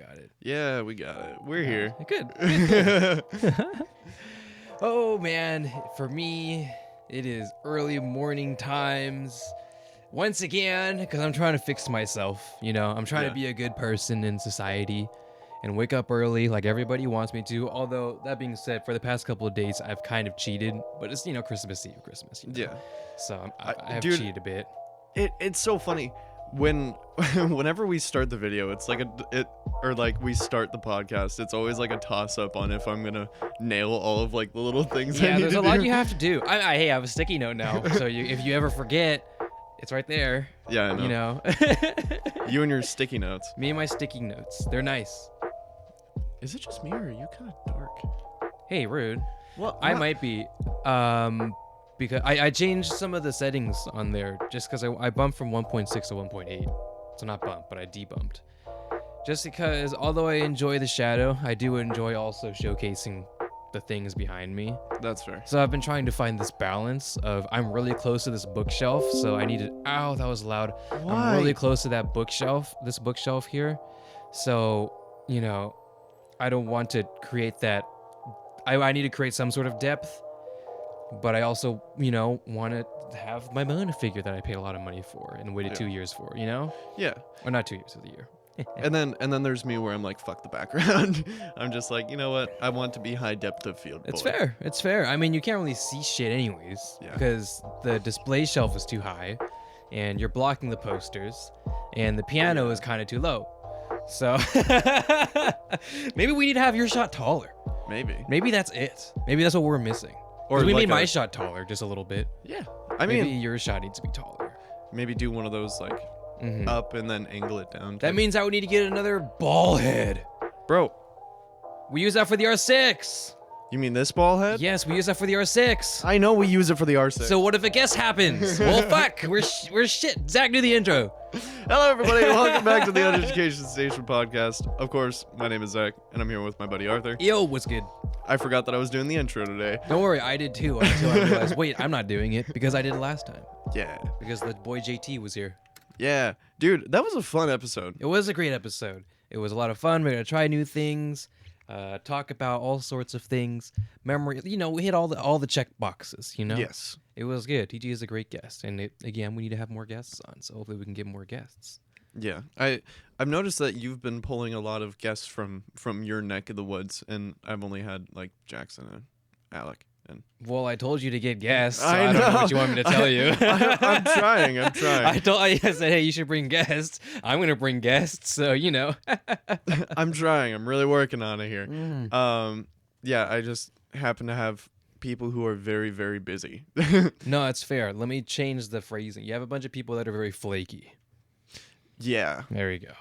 got it. Yeah, we got it. We're here. Good. Oh, man. For me, it is early morning times. Once again, because I'm trying to fix myself. I'm trying to be a good person in society and wake up early like everybody wants me to. Although, that being said, for the past couple of days, I've kind of cheated. But it's, Christmas Eve, Christmas. Yeah. So I have cheated a bit. It's so funny. Whenever we start the video, it's like we start the podcast, it's always like a toss up on if I'm gonna nail all of like the little things. Yeah, there's a lot you have to do. Hey, I have a sticky note now, so if you ever forget, it's right there. Yeah, I know. You and your sticky notes. Me and my sticky notes. They're nice. Is it just me or are you kind of dark? Hey, rude. Well, I might be. Because I changed some of the settings on there just because I bumped from 1.6 to 1.8. So not bumped, but I debumped. Just because, although I enjoy the shadow, I do enjoy also showcasing the things behind me. That's fair. So I've been trying to find this balance of I'm really close to this bookshelf, so I need to... Ow, that was loud. Why? I'm really close to that bookshelf, this bookshelf here. So, I don't want to create that... I need to create some sort of depth. But I also, want to have my own figure that I paid a lot of money for and waited 2 years for, Yeah. Or not 2 years, of the year. and then there's me where I'm like, fuck the background. I'm just like, you know what? I want to be high depth of field. It's fair. It's fair. I mean, you can't really see shit anyways. Yeah. Because the display shelf is too high and you're blocking the posters and the piano is kind of too low. So maybe we need to have your shot taller. Maybe that's it. Maybe that's what we're missing. Or we made my shot taller just a little bit. Yeah. Maybe your shot needs to be taller. Maybe do one of those like up and then angle it down. That means I would need to get another ball head. Bro. We use that for the R6. You mean this ball head? Yes, we use that for the R6. I know we use it for the R6. So what if a guest happens? Well, fuck. We're shit. Zach, do the intro. Hello, everybody. Welcome back to the Uneducation Station podcast. Of course, my name is Zach, and I'm here with my buddy Arthur. Yo, what's good? I forgot that I was doing the intro today. Don't worry, I did too until I realized, wait, I'm not doing it because I did it last time. Yeah. Because the boy JT was here. Yeah. Dude, that was a fun episode. It was a great episode. It was a lot of fun. We're going to try new things, talk about all sorts of things. Memory, we hit all the check boxes, Yes. It was good. TG is a great guest. And again, we need to have more guests on, so hopefully we can get more guests. Yeah. I've noticed that you've been pulling a lot of guests from your neck of the woods, and I've only had like Jackson and Alec. And well, I told you to get guests. So I I don't know know. what you want me to tell you. I'm trying. I said, hey, you should bring guests. I'm going to bring guests, so I'm trying. I'm really working on it here. Yeah, I just happen to have people who are very, very busy. No, it's fair. Let me change the phrasing. You have a bunch of people that are very flaky. Yeah. There you go.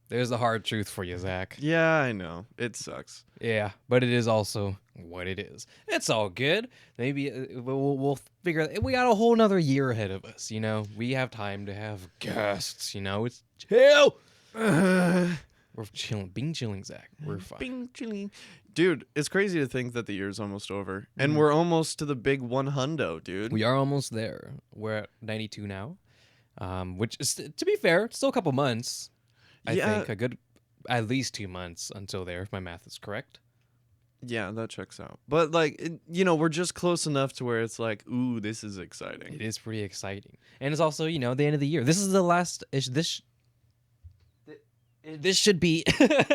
There's the hard truth for you, Zach. Yeah, I know. It sucks. Yeah, but it is also what it is. It's all good. Maybe we'll figure it. We got a whole nother year ahead of us, We have time to have guests, It's chill. We're chilling. Being chilling, Zach. We're fine. Being chilling. Dude, it's crazy to think that the year's almost over. And we're almost to the big 100, dude. We are almost there. We're at 92 now. Which is, to be fair, still a couple months. I think a good at least 2 months until there, if my math is correct. Yeah, that checks out. But we're just close enough to where it's like, ooh, this is exciting. It is pretty exciting, and it's also the end of the year. This is the last. This should be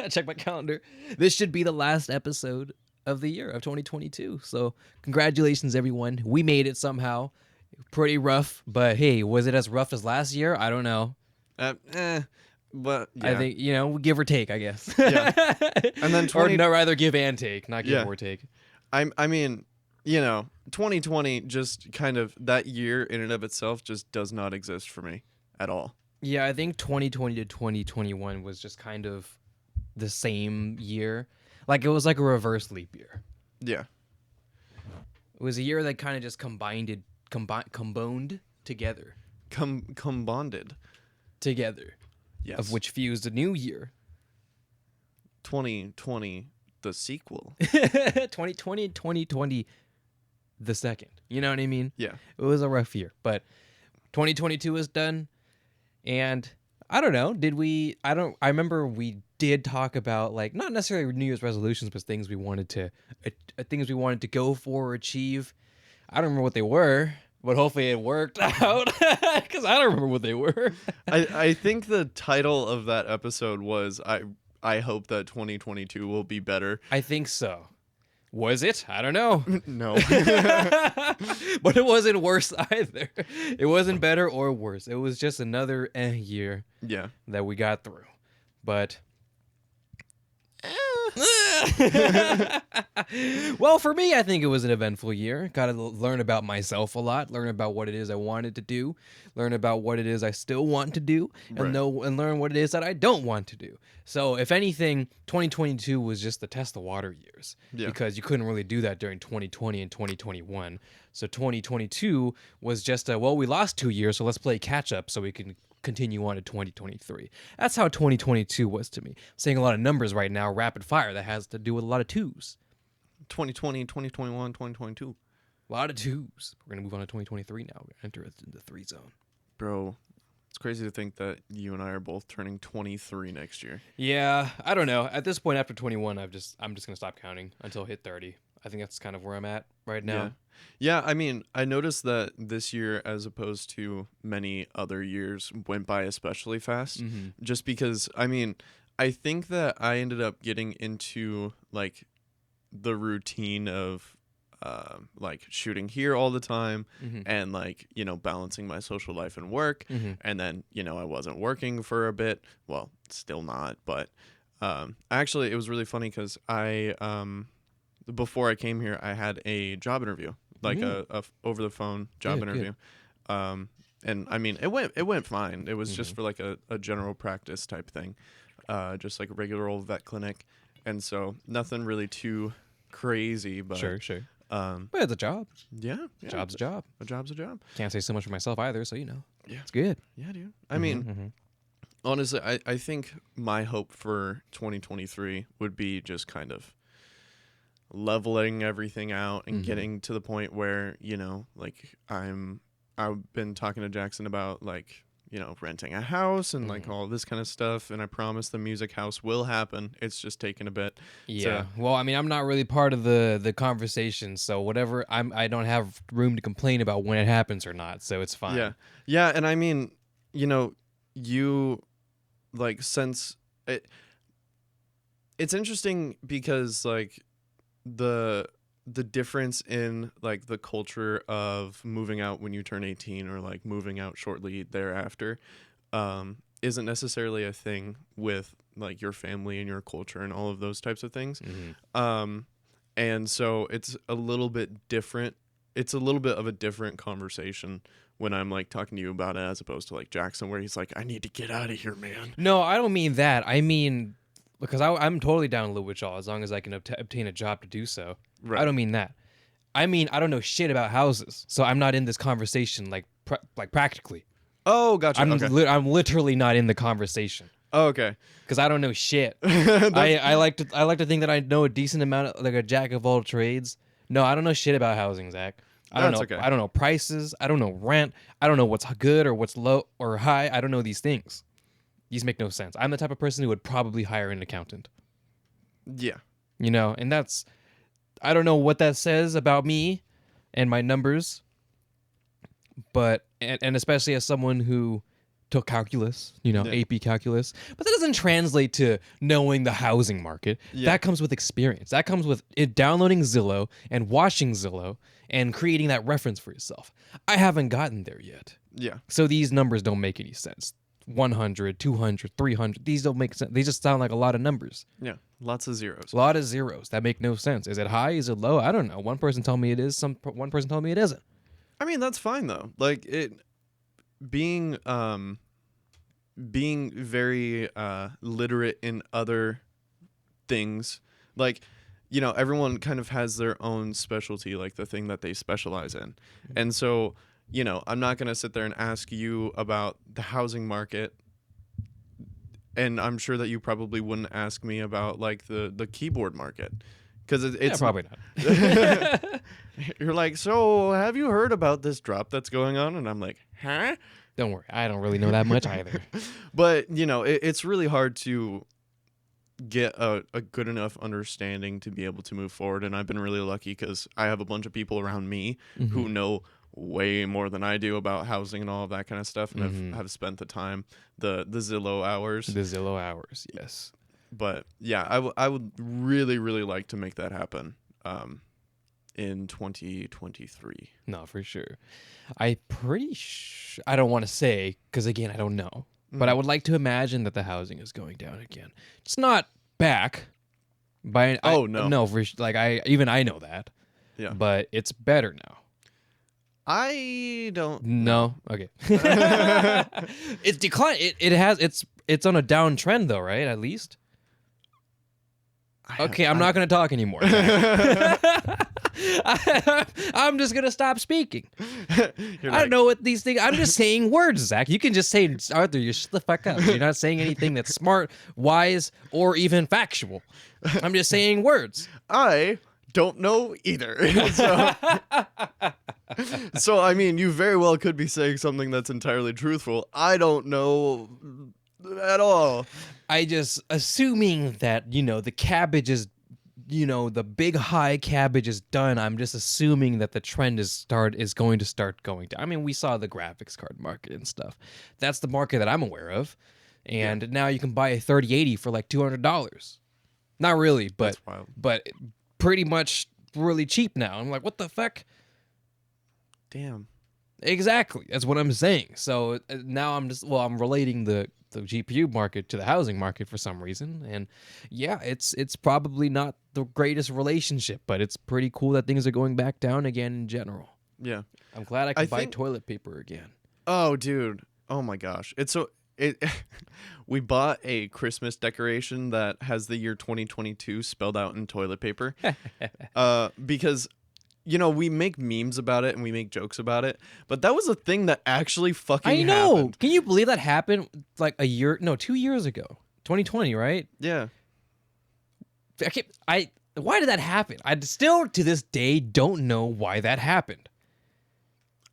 check my calendar. This should be the last episode of the year of 2022. So congratulations, everyone. We made it somehow. Pretty rough, but hey, was it as rough as last year? I don't know. But yeah. I think give or take, I guess. Yeah. And then or no, rather give and take, not give or take. I mean, 2020 just kind of that year in and of itself just does not exist for me at all. Yeah, I think 2020 to 2021 was just kind of the same year. Like it was like a reverse leap year. Yeah. It was a year that kind of just combined together. Combonded. Together. Yes. Of which fused a new year. 2020, the sequel. 2020, 2020, the second. You know what I mean? Yeah. It was a rough year, but 2022 is done. And I don't know. Did we? I remember we did talk about like not necessarily New Year's resolutions, but things we wanted to go for or achieve. I don't remember what they were, but hopefully it worked out because I don't remember what they were. I think the title of that episode was I hope that 2022 will be better. I think so. Was it? I don't know. No. But it wasn't worse either. It wasn't better or worse. It was just another year Yeah. that we got through. But well, for me, I think it was an eventful year. Got to learn about myself a lot, learn about what it is I wanted to do, learn about what it is I still want to do, and Right. and learn what it is that I don't want to do. So, if anything, 2022 was just the test the water years Yeah. because you couldn't really do that during 2020 and 2021. So, 2022 was just we lost 2 years, so let's play catch up so we can continue on to 2023. That's how 2022 was to me. I'm saying a lot of numbers right now, rapid fire, that has to do with a lot of twos. 2020, 2021, 2022. A lot of twos. We're going to move on to 2023 now. We're going to enter the 3 zone. Bro, it's crazy to think that you and I are both turning 23 next year. Yeah, I don't know. At this point, after 21, I'm just going to stop counting until I hit 30. I think that's kind of where I'm at right now. Yeah, I mean, I noticed that this year, as opposed to many other years, went by especially fast. Mm-hmm. Just because, I mean, I think that I ended up getting into like the routine of like shooting here all the time Mm-hmm. and like, you know, balancing my social life and work. Mm-hmm. And then, you know, I wasn't working for a bit. Well, still not, but actually it was really funny because before I came here, I had a job interview, like a over the phone job Good, interview. And I mean, it went fine. It was just for like a general practice type thing, just like a regular old vet clinic. And so nothing really too crazy, but Sure. But it's a job. yeah, Job's a job. a job's a job. Can't say so much for myself either, so you know. Yeah. It's good. Yeah, dude. I mean, honestly, I think my hope for 2023 would be just kind of leveling everything out and getting to the point where, you know, like I've been talking to Jackson about like, you know, renting a house and like all this kind of stuff, and I promise the music house will happen. It's just taking a bit. Yeah. Well, I mean, I'm not really part of the conversation, so whatever. I don't have room to complain about when it happens or not, so it's fine. Yeah, and I mean, you know, you like since it's interesting because like the difference in like the culture of moving out when you turn 18 or like moving out shortly thereafter isn't necessarily a thing with like your family and your culture and all of those types of things. And so it's a little bit different. It's a little bit of a different conversation when I'm like talking to you about it as opposed to like Jackson, where he's like, I need to get out of here, man. No, I don't mean that. I mean, because I'm totally down to live with y'all as long as I can obtain a job to do so. Right. I don't mean that. I mean, I don't know shit about houses, so I'm not in this conversation like practically. Oh, gotcha. Okay. I'm literally not in the conversation. Oh, okay. Because I don't know shit. I like to think that I know a decent amount of like a jack of all trades. No, I don't know shit about housing, Zach. I don't know. That's okay. I don't know prices. I don't know rent. I don't know what's good or what's low or high. I don't know these things. These make no sense. I'm the type of person who would probably hire an accountant. Yeah. You know, and that's, I don't know what that says about me and my numbers, but, and especially as someone who took calculus, you know, AP calculus, but that doesn't translate to knowing the housing market. Yeah. That comes with experience. That comes with downloading Zillow and watching Zillow and creating that reference for yourself. I haven't gotten there yet. Yeah. So these numbers don't make any sense. 100, 200, 300. These don't make sense. They just sound like a lot of numbers. Yeah. Lots of zeros. A lot of zeros that make no sense. Is it high? Is it low? I don't know. One person told me it is. One person told me it isn't. I mean, that's fine though. Like it being very literate in other things. Like, you know, everyone kind of has their own specialty, like the thing that they specialize in. And so, you know, I'm not going to sit there and ask you about the housing market. And I'm sure that you probably wouldn't ask me about like the keyboard market. Because it's probably not. You're like, so have you heard about this drop that's going on? And I'm like, huh? Don't worry, I don't really know that much either. But, you know, it's really hard to get a good enough understanding to be able to move forward. And I've been really lucky because I have a bunch of people around me who know way more than I do about housing and all of that kind of stuff, and have spent the time, the Zillow hours. The Zillow hours, yes. But yeah, I would really, really like to make that happen in 2023. No, for sure. I don't want to say, because again, I don't know. But I would like to imagine that the housing is going down again. It's not back. No. No, I know that. Yeah. But it's better now. I don't. No. Okay. It's declined. It's on a downtrend though, right? At least. I'm not going to talk anymore. I'm just going to stop speaking. I don't know what these things... I'm just saying words, Zach. You can just say, Arthur, you shut the fuck up. You're not saying anything that's smart, wise, or even factual. I'm just saying words. I don't know either. So, I mean, you very well could be saying something that's entirely truthful. I don't know at all. I just assuming that, the cabbage is, the big high cabbage is done. I'm just assuming that the trend is going to start going down. I mean, we saw the graphics card market and stuff. That's the market that I'm aware of. And now you can buy a 3080 for like $200. Not really, but pretty much really cheap now. I'm like, what the fuck? Damn. Exactly. That's what I'm saying. So now I'm relating the GPU market to the housing market for some reason. And yeah, it's probably not the greatest relationship, but it's pretty cool that things are going back down again in general. Yeah. I'm glad I can buy toilet paper again. Oh, dude. Oh my gosh. We bought a Christmas decoration that has the year 2022 spelled out in toilet paper. Because we make memes about it and we make jokes about it, but that was a thing that actually fucking happened. Can you believe that happened like 2 years ago? 2020, right? Yeah. Why did that happen? I still to this day don't know why that happened.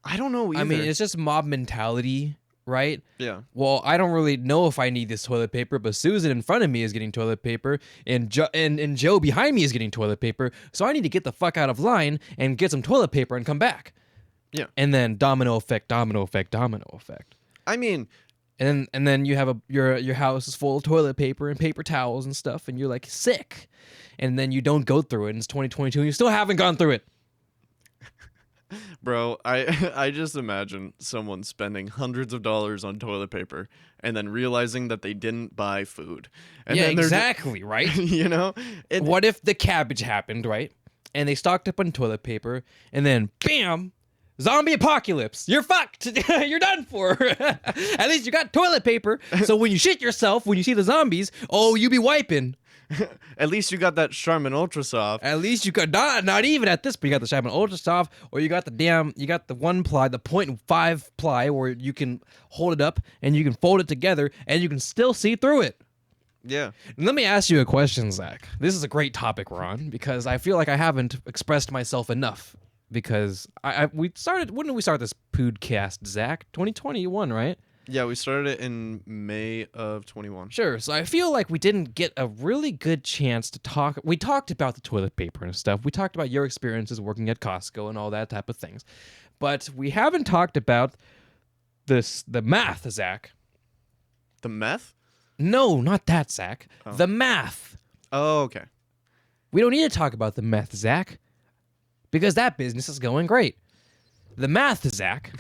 I don't know either. I mean, it's just mob mentality, right? Yeah. Well, I don't really know if I need this toilet paper, but Susan in front of me is getting toilet paper, and Joe behind me is getting toilet paper, so I need to get the fuck out of line and get some toilet paper and come back. Yeah. And then domino effect, domino effect, domino effect. I mean, and then you have your house is full of toilet paper and paper towels and stuff, and you're like sick, and then you don't go through it, and it's 2022, and you still haven't gone through it. Bro, I just imagine someone spending hundreds of dollars on toilet paper and then realizing that they didn't buy food. And yeah, then exactly, right? What if the cabbage happened, right? And they stocked up on toilet paper, and then bam, zombie apocalypse. You're fucked. You're done for. At least you got toilet paper. So when you shit yourself, when you see the zombies, you be wiping. At least you got that Charmin Ultra Soft. At least you got not even at this, but you got the Charmin Ultra Soft, or you got the 1 ply, the 0.5 ply, where you can hold it up and you can fold it together and you can still see through it. Yeah. Let me ask you a question, Zach. This is a great topic we're on because I feel like I haven't expressed myself enough. Because when did we start this podcast, Zach? 2021, right? Yeah, we started it in May of 21. Sure. So I feel like we didn't get a really good chance to talk. We talked about the toilet paper and stuff. We talked about your experiences working at Costco and all that type of things. But we haven't talked about the math, Zach. The meth? No, not that, Zach. Oh. The math. Oh, okay. We don't need to talk about the meth, Zach, because that business is going great. The math, Zach.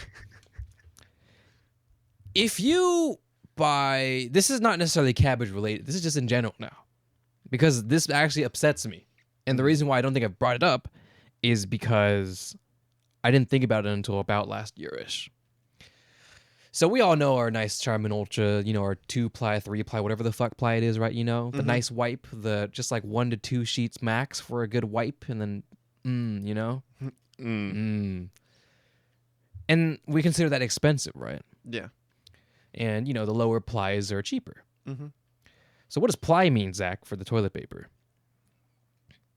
If you buy... This is not necessarily cabbage related. This is just in general now. Because this actually upsets me. And the reason why I don't think I've brought it up is because I didn't think about it until about last year-ish. So we all know our nice Charmin Ultra, our 2-ply, 3-ply, whatever the fuck ply it is, right? The nice wipe, the just like 1 to 2 sheets max for a good wipe, and then, And we consider that expensive, right? Yeah. And, the lower plies are cheaper. Mm-hmm. So what does ply mean, Zach, for the toilet paper?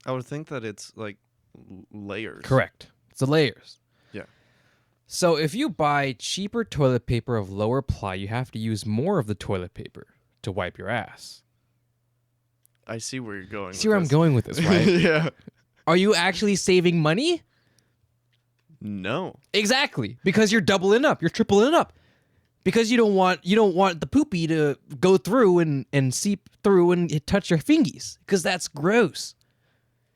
I would think that it's like layers. Correct. It's the layers. Yeah. So if you buy cheaper toilet paper of lower ply, you have to use more of the toilet paper to wipe your ass. I see where you're going. See where I'm going with this, right? Yeah. Are you actually saving money? No. Exactly, because you're doubling up, you're tripling up, because you don't want the poopy to go through and seep through and touch your fingies, because that's gross.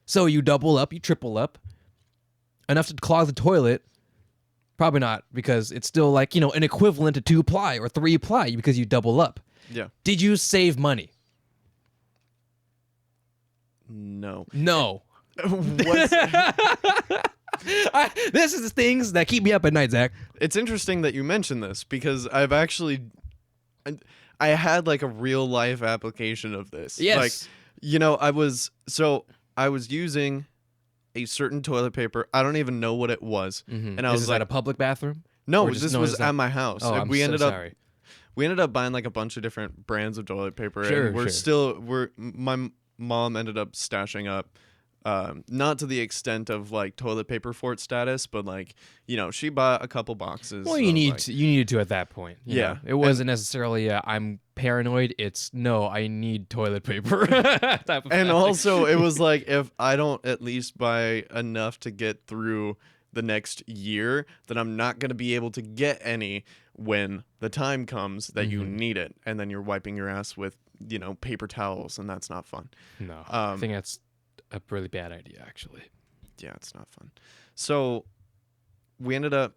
So you double up, you triple up, enough to clog the toilet. Probably not, because it's still like, an equivalent to 2 ply or 3 ply because you double up. Yeah. Did you save money? No. No. What's... This is the things that keep me up at night, Zach. It's interesting that you mentioned this because I've actually, I had like a real life application of this. Yes. Like, I was using a certain toilet paper. I don't even know what it was. Mm-hmm. And I was Is like, at a public bathroom? no, this was at my house. Oh, I'm sorry. We ended up buying like a bunch of different brands of toilet paper. Sure, and my mom ended up stashing up, not to the extent of like toilet paper fort status, but like, she bought a couple boxes. Well, you needed to at that point. Yeah. It wasn't necessarily I'm paranoid. It's no, I need toilet paper. type of And thing. also it was like, if I don't at least buy enough to get through the next year, then I'm not going to be able to get any when the time comes that you need it. And then you're wiping your ass with, paper towels, and that's not fun. No, I think that's a really bad idea, actually. Yeah, it's not fun. So we ended up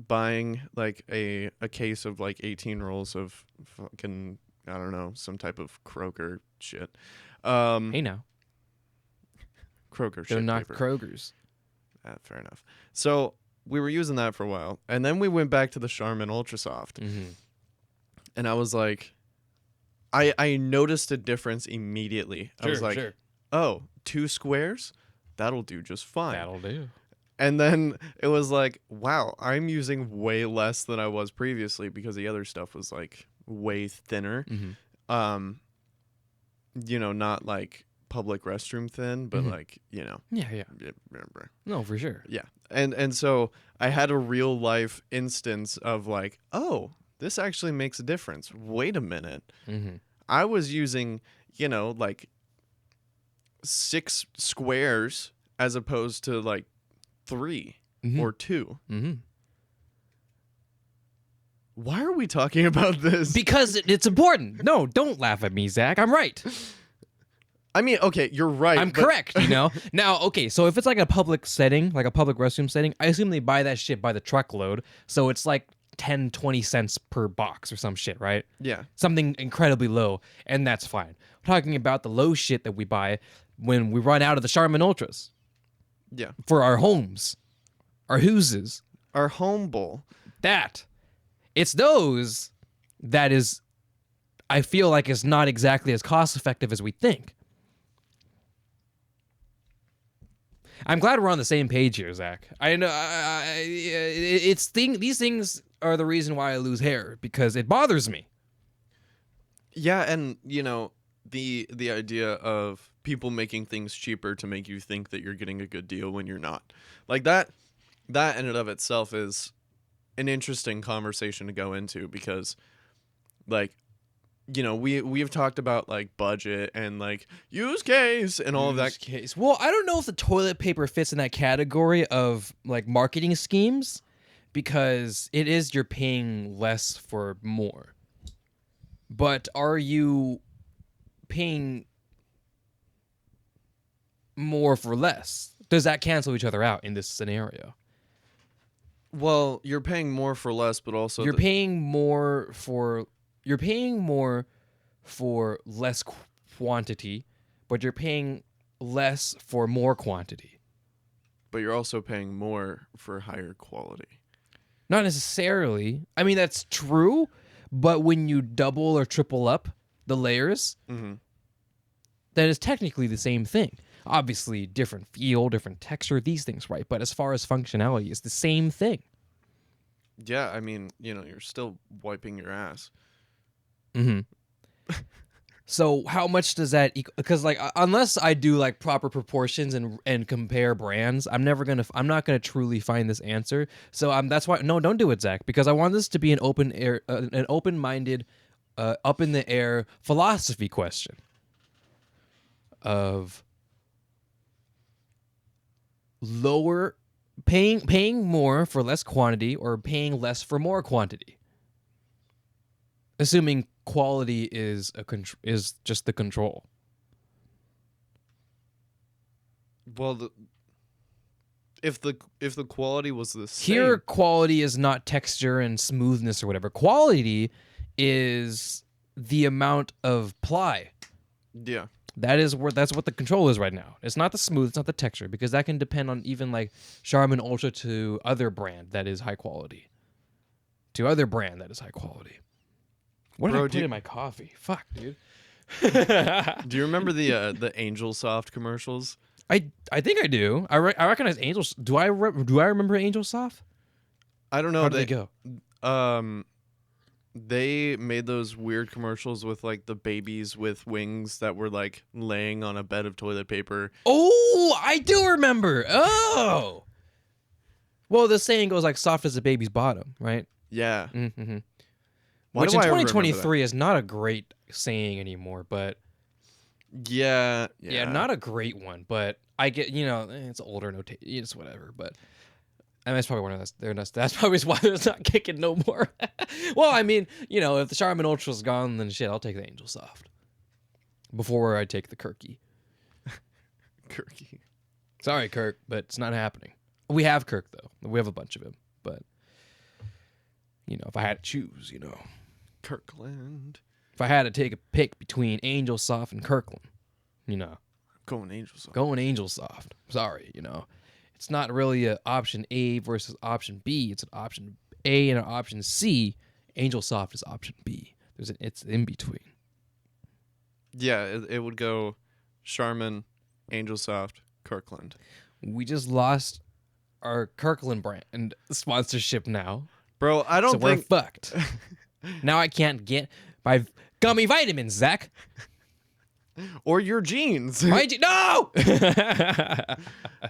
buying like a case of like 18 rolls of fucking, I don't know, some type of Kroger shit. Hey now, Kroger they're shit not paper. Kroger's. Fair enough. So we were using that for a while, and then we went back to the Charmin Ultra Soft, and I was like, I noticed a difference immediately. I was like, oh, 2 squares? That'll do just fine. That'll do. And then it was like, wow, I'm using way less than I was previously because the other stuff was like way thinner. Not like public restroom thin, but like, Yeah. No, for sure. Yeah. And so I had a real life instance of like, oh, this actually makes a difference. Wait a minute. I was using, like 6 squares as opposed to like 3 or 2. Why are we talking about this? Because it's important. No, don't laugh at me, Zach. I'm right. I mean, okay, you're right. I'm correct, Now, okay, so if it's like a public setting, like a public restroom setting, I assume they buy that shit by the truckload. So it's like 10, 20 cents per box or some shit, right? Yeah. Something incredibly low, and that's fine. We're talking about the low shit that we buy when we run out of the Charmin Ultras. Yeah. For our homes, our houses. Our home bowl. That. It's those that is, I feel like, is not exactly as cost effective as we think. I'm glad we're on the same page here, Zach. I know these things are the reason why I lose hair, because it bothers me. Yeah, and the idea of people making things cheaper to make you think that you're getting a good deal when you're not. Like that in and of itself is an interesting conversation to go into, because like, we've talked about like budget and like use case and all of that. Case. Well, I don't know if the toilet paper fits in that category of like marketing schemes, because it is, you're paying less for more. But are you paying more for less? Does that cancel each other out in this scenario? Well, you're paying more for less, but also you're paying more for less quantity, but you're paying less for more quantity. But you're also paying more for higher quality. Not necessarily. I mean, that's true, but when you double or triple up the layers, that is technically the same thing. Obviously, different feel, different texture, these things, right? But as far as functionality, it's the same thing. Yeah, I mean, you're still wiping your ass. So how much does that equal? Because like unless I do like proper proportions and compare brands, I'm not gonna truly find this answer. So that's why no, don't do it, Zach, because I want this to be an open minded, up in the air philosophy question of lower paying more for less quantity or paying less for more quantity, assuming quality is is just the control. Well, if the quality was the same, Here, quality is not texture and smoothness or whatever. Quality is the amount of ply. yeah, That's what the control is right now. It's not the smooth, it's not the texture, because that can depend on even like Charmin Ultra to other brand that is high quality. To other brand that is high quality. What did I put in my coffee? Fuck, dude. do you remember the Angel Soft commercials? I think I do. I recognize Angel. Do I remember Angel Soft? I don't know. How did they go? They made those weird commercials with like the babies with wings that were like laying on a bed of toilet paper. Oh, I do remember. Oh. Well, the saying goes like soft as a baby's bottom, right? Yeah. Mm-hmm. Why Which do in I remember 2023 is not a great saying anymore, but Yeah. not a great one. But I get, it's older notation, it's whatever. But I mean, that's probably one of those. That's probably why they're not kicking no more. Well, I mean, if the Charmin Ultra's gone, then shit, I'll take the Angel Soft before I take the Kirky. Kirky. Sorry, Kirk, but it's not happening. We have Kirk though. We have a bunch of him, but if I had to choose, Kirkland. if I had to take a pick between Angel Soft and Kirkland, Going Angel Soft. going Angel Soft. Sorry, it's not really an option A versus option B. It's an option A and an option C. Angel Soft is option B. It's in between. Yeah, it would go Charmin, Angel Soft, Kirkland. We just lost our Kirkland brand sponsorship now. Bro, I don't so think we're fucked. Now I can't get my gummy vitamins, Zach. Or your jeans. No!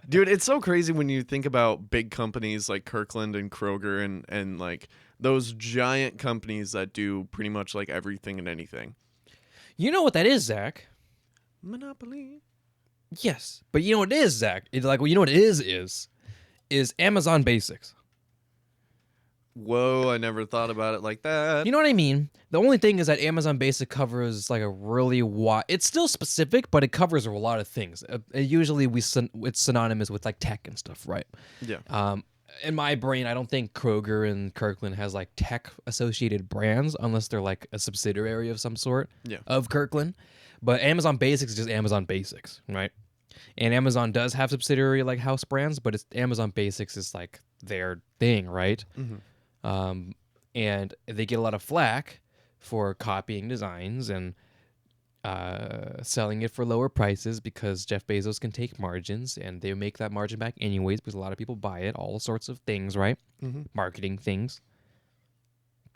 Dude, it's so crazy when you think about big companies like Kirkland and Kroger and like those giant companies that do pretty much like everything and anything. You know what that is, Zach? Monopoly. Yes. But you know what it is, Zach? You know what it is Amazon Basics. Whoa, I never thought about it like that. You know what I mean? The only thing is that Amazon Basic covers like a really wide. It's still specific, but it covers a lot of things. Usually, it's synonymous with like tech and stuff, right? Yeah. In my brain, I don't think Kroger and Kirkland has like tech associated brands unless they're like a subsidiary of some sort of Kirkland. But Amazon Basics is just Amazon Basics, right? And Amazon does have subsidiary like house brands, but it's Amazon Basics is like their thing, right? Mm-hmm. And they get a lot of flack for copying designs and selling it for lower prices because Jeff Bezos can take margins and they make that margin back anyways because a lot of people buy it. All sorts of things, right? Mm-hmm. Marketing things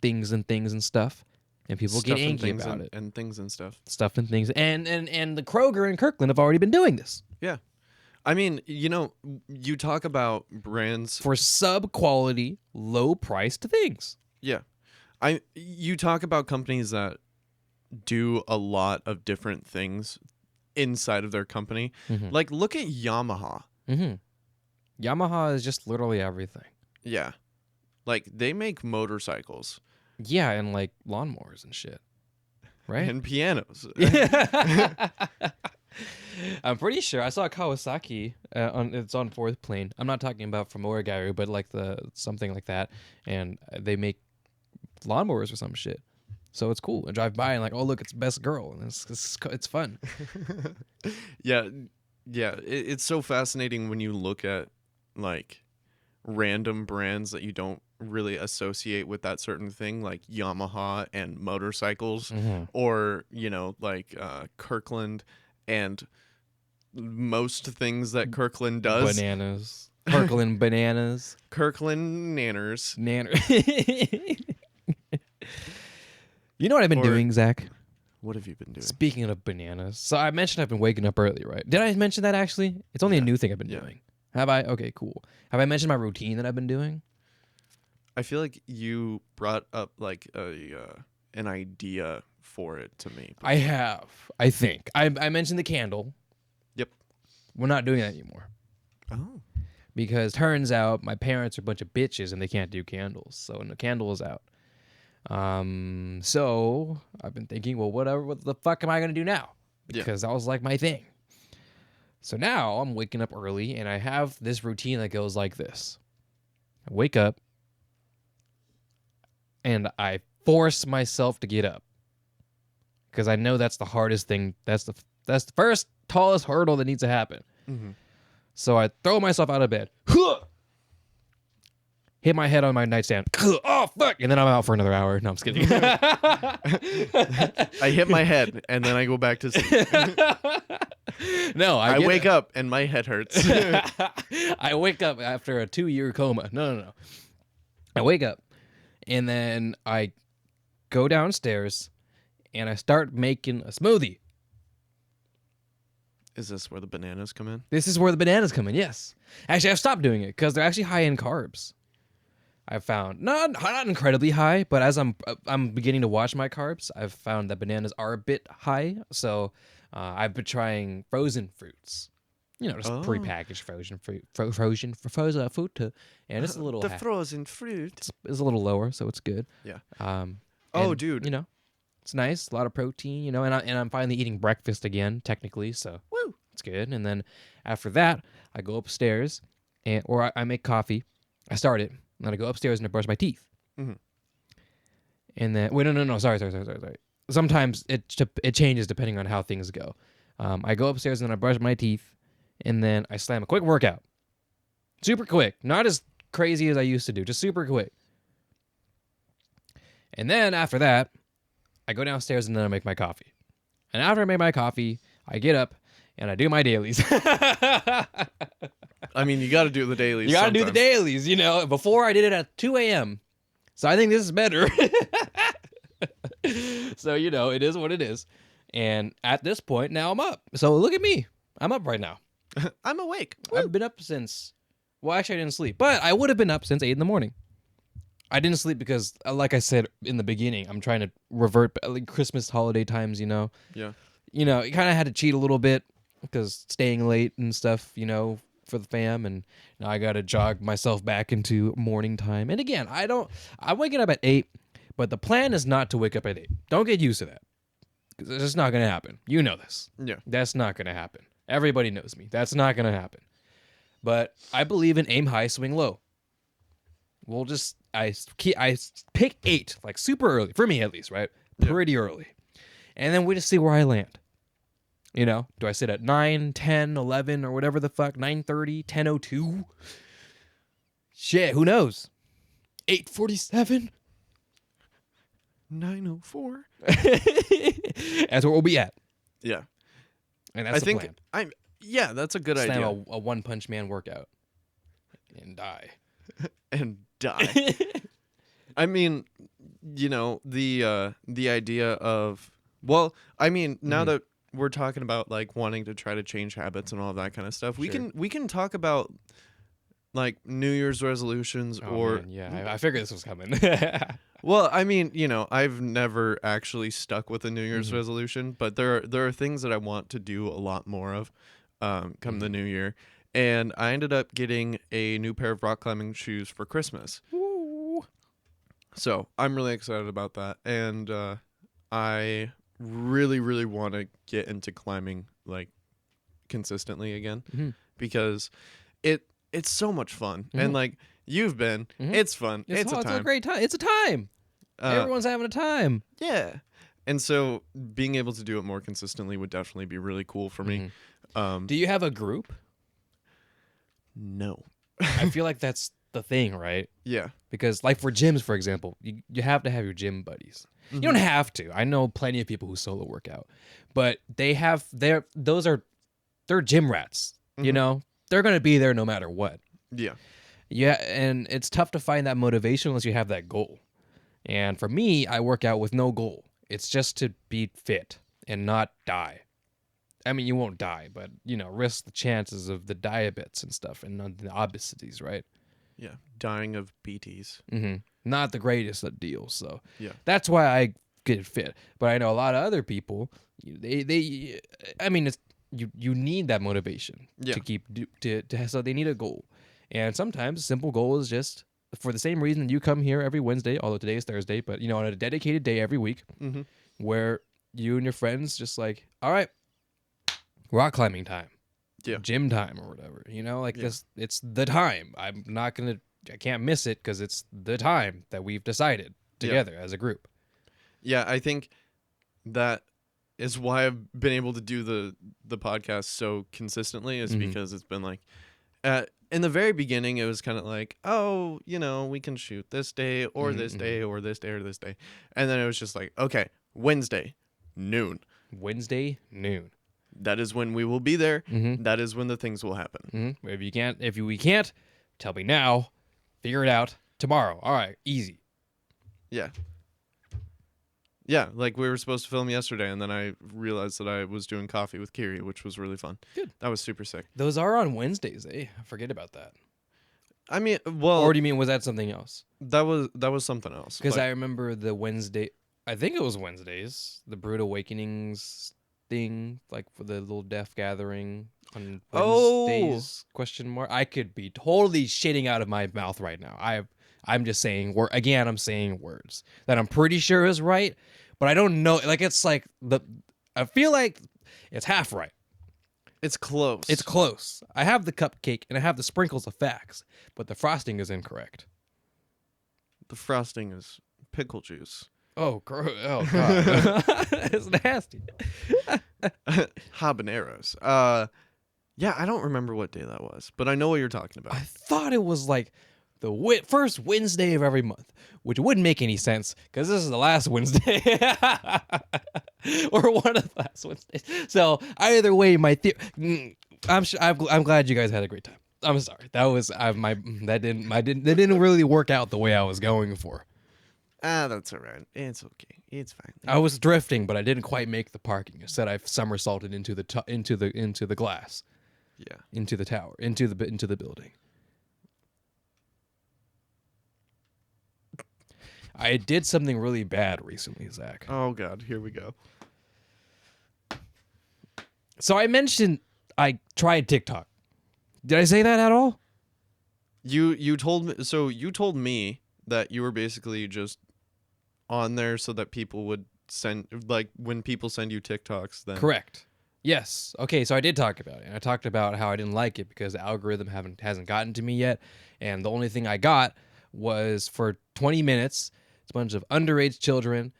and stuff. And people get angry about it. And things and stuff. Stuff and things. And the Kroger and Kirkland have already been doing this. Yeah. I mean, you talk about brands for sub-quality, low-priced things. Yeah. You talk about companies that do a lot of different things inside of their company. Mm-hmm. Like, look at Yamaha. Mm-hmm. Yamaha is just literally everything. Yeah. Like, they make motorcycles. Yeah, and like lawnmowers and shit. Right? And pianos. I'm pretty sure I saw Kawasaki it's on Fourth Plane. I'm not talking about from Origami, but like something like that, and they make lawnmowers or some shit. So it's cool. I drive by and like, oh look, it's Best Girl, and it's fun. Yeah. It's so fascinating when you look at like random brands that you don't really associate with that certain thing, like Yamaha and motorcycles, or like Kirkland. And most things that Kirkland does. Bananas. Kirkland bananas. Kirkland nanners. You know what I've been doing, Zach? What have you been doing? Speaking of bananas, so I mentioned I've been waking up early, right? Did I mention that actually? It's only a new thing I've been doing. Have I? Okay, cool. Have I mentioned my routine that I've been doing? I feel like you brought up like an idea for it to me. I have. I think. I mentioned the candle. Yep. We're not doing that anymore. Oh. Because turns out my parents are a bunch of bitches and they can't do candles. So when the candle is out. So I've been thinking, well, what the fuck am I going to do now? Because that was like my thing. So now I'm waking up early and I have this routine that goes like this. I wake up and I force myself to get up. Because I know that's the hardest thing. That's the first tallest hurdle that needs to happen. Mm-hmm. So I throw myself out of bed. Hit my head on my nightstand. Oh, fuck. And then I'm out for another hour. No, I'm just kidding. I hit my head and then I go back to sleep. No, I wake up and my head hurts. I wake up after a 2-year coma. No. I wake up and then I go downstairs and I start making a smoothie. Is this where the bananas come in? This is where the bananas come in, yes. Actually, I've stopped doing it because they're actually high in carbs. I've found not incredibly high, but as I'm beginning to watch my carbs, I've found that bananas are a bit high. So I've been trying frozen fruits, just prepackaged frozen fruit, frozen food, and it's a little frozen fruit is a little lower, so it's good. Yeah. Dude, it's nice, a lot of protein, and I'm finally eating breakfast again, technically, so woo, it's good. And then after that, I go upstairs, or I make coffee. I start it. And then I go upstairs and I brush my teeth. Mm-hmm. And then, wait, no, sorry. Sometimes it changes depending on how things go. I go upstairs and then I brush my teeth, and then I slam a quick workout. Super quick. Not as crazy as I used to do, just super quick. And then after that, I go downstairs and then I make my coffee. And after I make my coffee, I get up and I do my dailies. I mean, you got to do the dailies. You got to do the dailies, Before I did it at 2 a.m. So I think this is better. So, it is what it is. And at this point, now I'm up. So look at me. I'm up right now. I'm awake. I've been up since, well, actually I didn't sleep. But I would have been up since 8 in the morning. I didn't sleep because, like I said in the beginning, I'm trying to revert, like Christmas holiday times, Yeah. You kind of had to cheat a little bit because staying late and stuff, for the fam, and now I gotta jog myself back into morning time. And again, I'm waking up at 8, but the plan is not to wake up at 8. Don't get used to that, because it's just not gonna happen. You know this. Yeah. That's not gonna happen. Everybody knows me. That's not gonna happen. But I believe in aim high, swing low. We'll just I pick 8, like super early for me at least, right? Pretty early, and then we just see where I land. Do I sit at 9, 10, 11, or whatever the fuck, 9:30, 10:02? Shit, who knows? 8:47? 9:04? That's where we'll be at. Yeah. And that's the plan. Yeah, that's a good idea. Slam a One Punch Man workout. And die. And die. I mean, the idea of, well, I mean, now that we're talking about like wanting to try to change habits and all of that kind of stuff, we can talk about like New Year's resolutions I figured this was coming. Well, I mean, I've never actually stuck with a New Year's resolution, but there are things that I want to do a lot more of come the new year. And I ended up getting a new pair of rock climbing shoes for Christmas. Ooh. So I'm really excited about that. And I really, really want to get into climbing like consistently again because it's so much fun. And like you've been, it's fun. It's a time. It's a great time. It's a time. Everyone's having a time. Yeah. And so being able to do it more consistently would definitely be really cool for me. Do you have a group? No. I feel like that's the thing, right? Yeah. Because like for gyms, for example, you have to have your gym buddies. You don't have to. I know plenty of people who solo work out, but they have they're gym rats. They're going to be there no matter what. Yeah. Yeah, and it's tough to find that motivation unless you have that goal. And for me, I work out with no goal. It's just to be fit and not die. I mean, you won't die, but, risk the chances of the diabetes and stuff and the obesities, right? Yeah. Dying of BTs. Mm-hmm. Not the greatest of deals. So Yeah. that's why I get fit. But I know a lot of other people, you need that motivation to keep, so they need a goal. And sometimes a simple goal is just for the same reason you come here every Wednesday, although today is Thursday, but, on a dedicated day every week where you and your friends just like, all right, rock climbing time, gym time or whatever, this, it's the time. I can't miss it because it's the time that we've decided together as a group. Yeah, I think that is why I've been able to do the podcast so consistently is because it's been like, in the very beginning, it was kind of like, oh, we can shoot this day or this day or this day or this day. And then it was just like, okay, Wednesday, noon. Wednesday, noon. That is when we will be there. That is when the things will happen. If we can't, tell me now. Figure it out tomorrow. All right, easy. Yeah. Yeah, like we were supposed to film yesterday, and then I realized that I was doing coffee with Kiri, which was really fun. Good. That was super sick. Those are on Wednesdays, eh? Forget about that. I mean, well... Or do you mean, was that something else? That was something else. Because I remember the Wednesday... I think it was Wednesdays. The Brood Awakenings thing, like for the little deaf gathering on Wednesdays, question mark. I could be totally shitting out of my mouth right now. I'm just saying, I'm saying words that I'm pretty sure is right, but I don't know. Like, it's like I feel like it's half right. It's close. It's close. I have the cupcake and I have the sprinkles of facts, but the frosting is incorrect. The frosting is pickle juice. Oh, oh God. It's nasty. Habaneros. Yeah, I don't remember what day that was, but I know what you're talking about. I thought it was like the first Wednesday of every month, which wouldn't make any sense because this is the last Wednesday or one of the last Wednesdays. So either way, I'm glad you guys had a great time. I'm sorry. That didn't really work out the way I was going for. That's all right. It's okay. It's fine. I was drifting, but I didn't quite make the parking. Instead, I somersaulted into the glass. Yeah. Into the tower. Into the building. I did something really bad recently, Zach. Oh God, here we go. So I mentioned I tried TikTok. Did I say that at all? You told me. So you told me that you were basically just on there so that people would send, like, when people send you TikToks, then correct. Yes. Okay, so I did talk about it. And I talked about how I didn't like it because the algorithm hasn't gotten to me yet. And the only thing I got was for 20 minutes, it's a bunch of underage children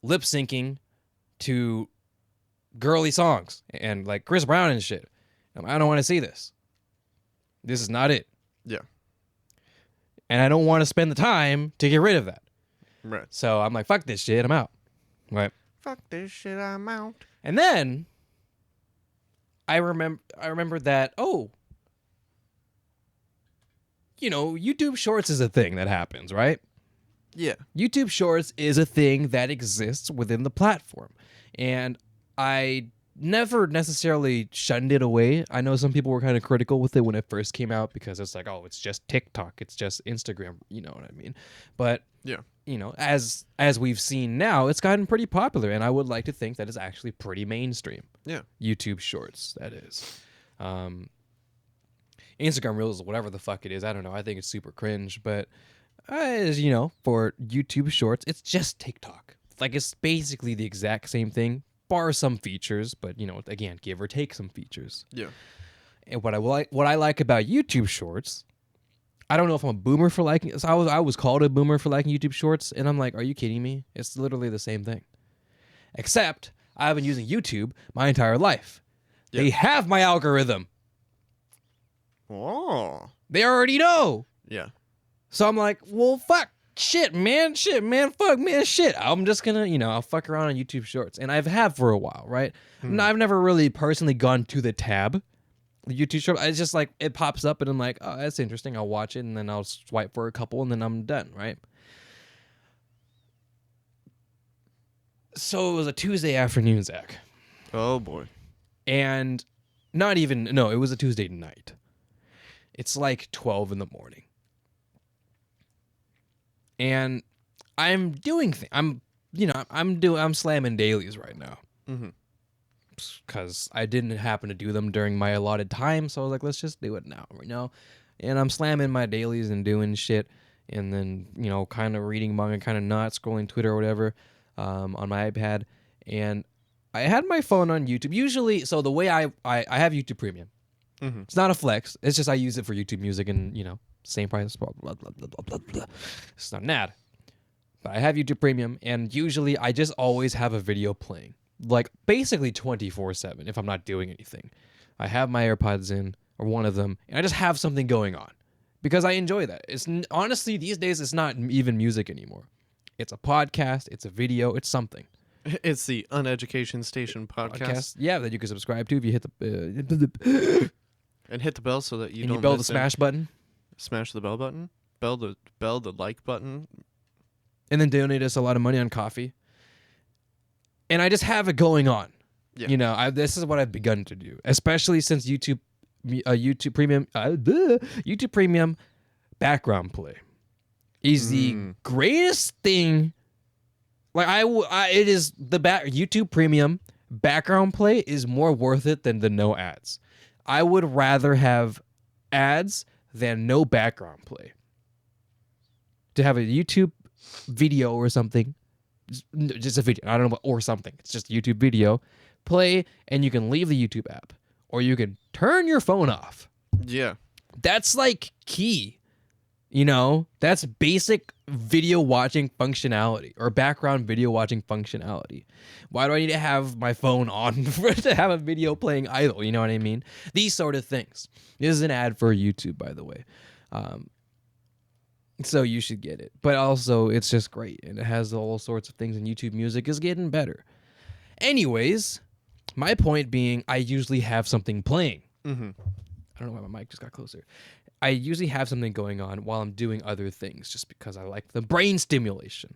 lip syncing to girly songs and like Chris Brown and shit. I don't want to see this. This is not it. Yeah. And I don't want to spend the time to get rid of that. Right. So I'm like, fuck this shit, I'm out. Right. Fuck this shit, I'm out. And then I remember that, YouTube Shorts is a thing that happens, right? Yeah. YouTube Shorts is a thing that exists within the platform. And I never necessarily shunned it away. I know some people were kind of critical with it when it first came out because it's like, it's just TikTok, it's just Instagram, you know what I mean? But yeah, as we've seen now, it's gotten pretty popular, and I would like to think that it's actually pretty mainstream. Yeah. YouTube Shorts, that is. Instagram Reels, whatever the fuck it is, I don't know. I think it's super cringe, but for YouTube Shorts, it's just TikTok. Like, it's basically the exact same thing, bar some features, but again, give or take some features. Yeah. And what I like about YouTube Shorts, I don't know if I'm a boomer for liking it. So I was called a boomer for liking YouTube Shorts, and I'm like, are you kidding me? It's literally the same thing. Except I've been using YouTube my entire life. Yeah. They have my algorithm. Oh. They already know. Yeah. So I'm like, well, fuck. Shit, man, fuck, man, shit. I'm just gonna, I'll fuck around on YouTube Shorts. And I've had for a while, right? I've never really personally gone to the tab, the YouTube Short. It's just like, it pops up and I'm like, oh, that's interesting. I'll watch it and then I'll swipe for a couple and then I'm done, right? So it was a Tuesday afternoon, Zach. Oh boy. And it was a Tuesday night. It's like 12 in the morning. And I'm doing I'm slamming dailies right now. Mm-hmm. Because I didn't happen to do them during my allotted time, so I was like, let's just do it now, And I'm slamming my dailies and doing shit, and then kind of reading manga, kind of not scrolling Twitter or whatever, on my iPad, and I had my phone on YouTube. Usually, so the way I have YouTube Premium. Mm-hmm. It's not a flex. It's just I use it for YouTube Music, and same price. Blah blah blah blah blah blah. It's not an ad, but I have YouTube Premium, and usually I just always have a video playing. Like basically 24/7 if I'm not doing anything. I have my AirPods in, or one of them, and I just have something going on because I enjoy that. It's honestly these days it's not even music anymore. It's a podcast, it's a video, it's something. It's the Uneducation Station podcast. Yeah, that you can subscribe to if you hit the and hit the bell so that you bell the smash button. Smash the bell button. Bell the like button. And then donate us a lot of money on coffee. And I just have it going on. Yeah. This is what I've begun to do, especially since YouTube Premium background play is the greatest thing. Like it is the YouTube Premium background play is more worth it than the no ads. I would rather have ads than no background play. To have a YouTube video or something. Just a video, I don't know, or something. It's just a YouTube video. Play, and you can leave the YouTube app. Or you can turn your phone off. Yeah. That's like key. That's basic video watching functionality. Or background video watching functionality. Why do I need to have my phone on to have a video playing idle? You know what I mean? These sort of things. This is an ad for YouTube, by the way. So you should get it. But also, it's just great. And it has all sorts of things, and YouTube Music is getting better. Anyways, my point being, I usually have something playing. Mm-hmm. I don't know why my mic just got closer. I usually have something going on while I'm doing other things, just because I like the brain stimulation.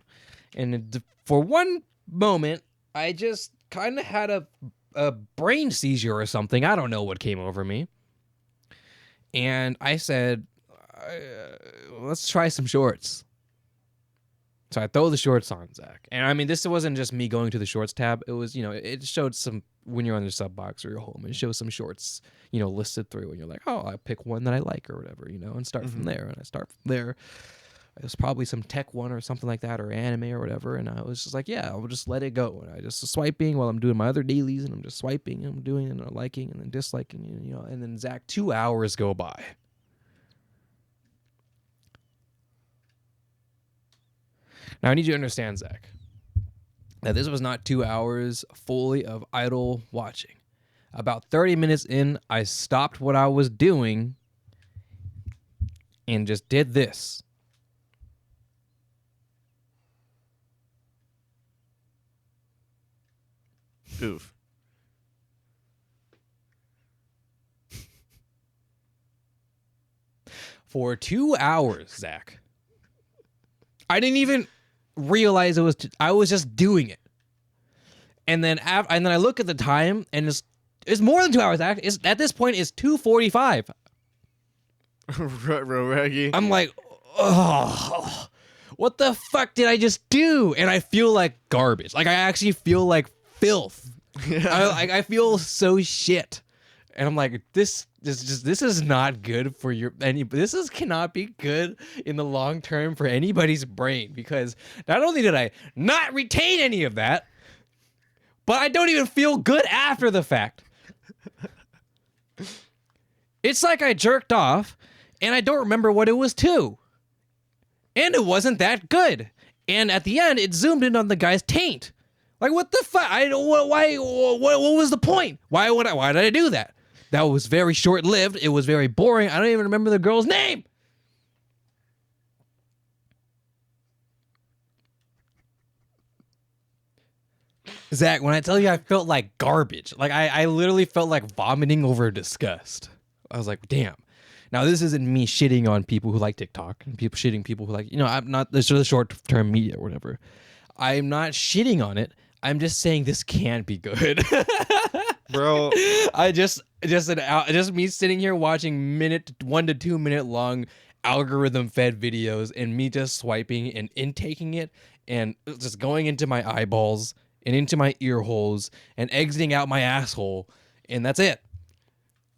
And for one moment, I just kind of had a brain seizure or something. I don't know what came over me. And I said, let's try some shorts. So I throw the shorts on, Zach. And I mean, this wasn't just me going to the shorts tab. It was, it showed some, when you're on your sub box or your home, it shows some shorts, listed through. And you're like, oh, I pick one that I like or whatever, and start from there. And I start from there. It was probably some tech one or something like that, or anime or whatever. And I was just like, yeah, I'll just let it go. And I just swiping while I'm doing my other dailies. And I'm just swiping and I'm doing and I'm liking and then disliking, and then Zach, 2 hours go by. Now, I need you to understand, Zach, that this was not 2 hours fully of idle watching. About 30 minutes in, I stopped what I was doing and just did this. Oof. For 2 hours, Zach. I didn't even realize it was. I was just doing it, and then I look at the time, and it's more than 2 hours. At this point, it's 2:45. Raggy. I'm like, oh, what the fuck did I just do? And I feel like garbage. Like I actually feel like filth. Yeah. I feel so shit, and I'm like, this is not good for cannot be good in the long term for anybody's brain, because not only did I not retain any of that, but I don't even feel good after the fact. It's like I jerked off and I don't remember what it was to. And it wasn't that good. And at the end, it zoomed in on the guy's taint. Like, what the fuck? Why? What was the point? Why did I do that? That was very short-lived. It was very boring. I don't even remember the girl's name. Zach, when I tell you I felt like garbage, like I literally felt like vomiting over disgust. I was like, damn. Now, this isn't me shitting on people who like TikTok and people who like, I'm not the short-term media or whatever. I'm not shitting on it. I'm just saying this can't be good. Bro. Just me sitting here watching 1 to 2 minute long algorithm fed videos and me just swiping and intaking it and just going into my eyeballs and into my ear holes and exiting out my asshole, and that's it.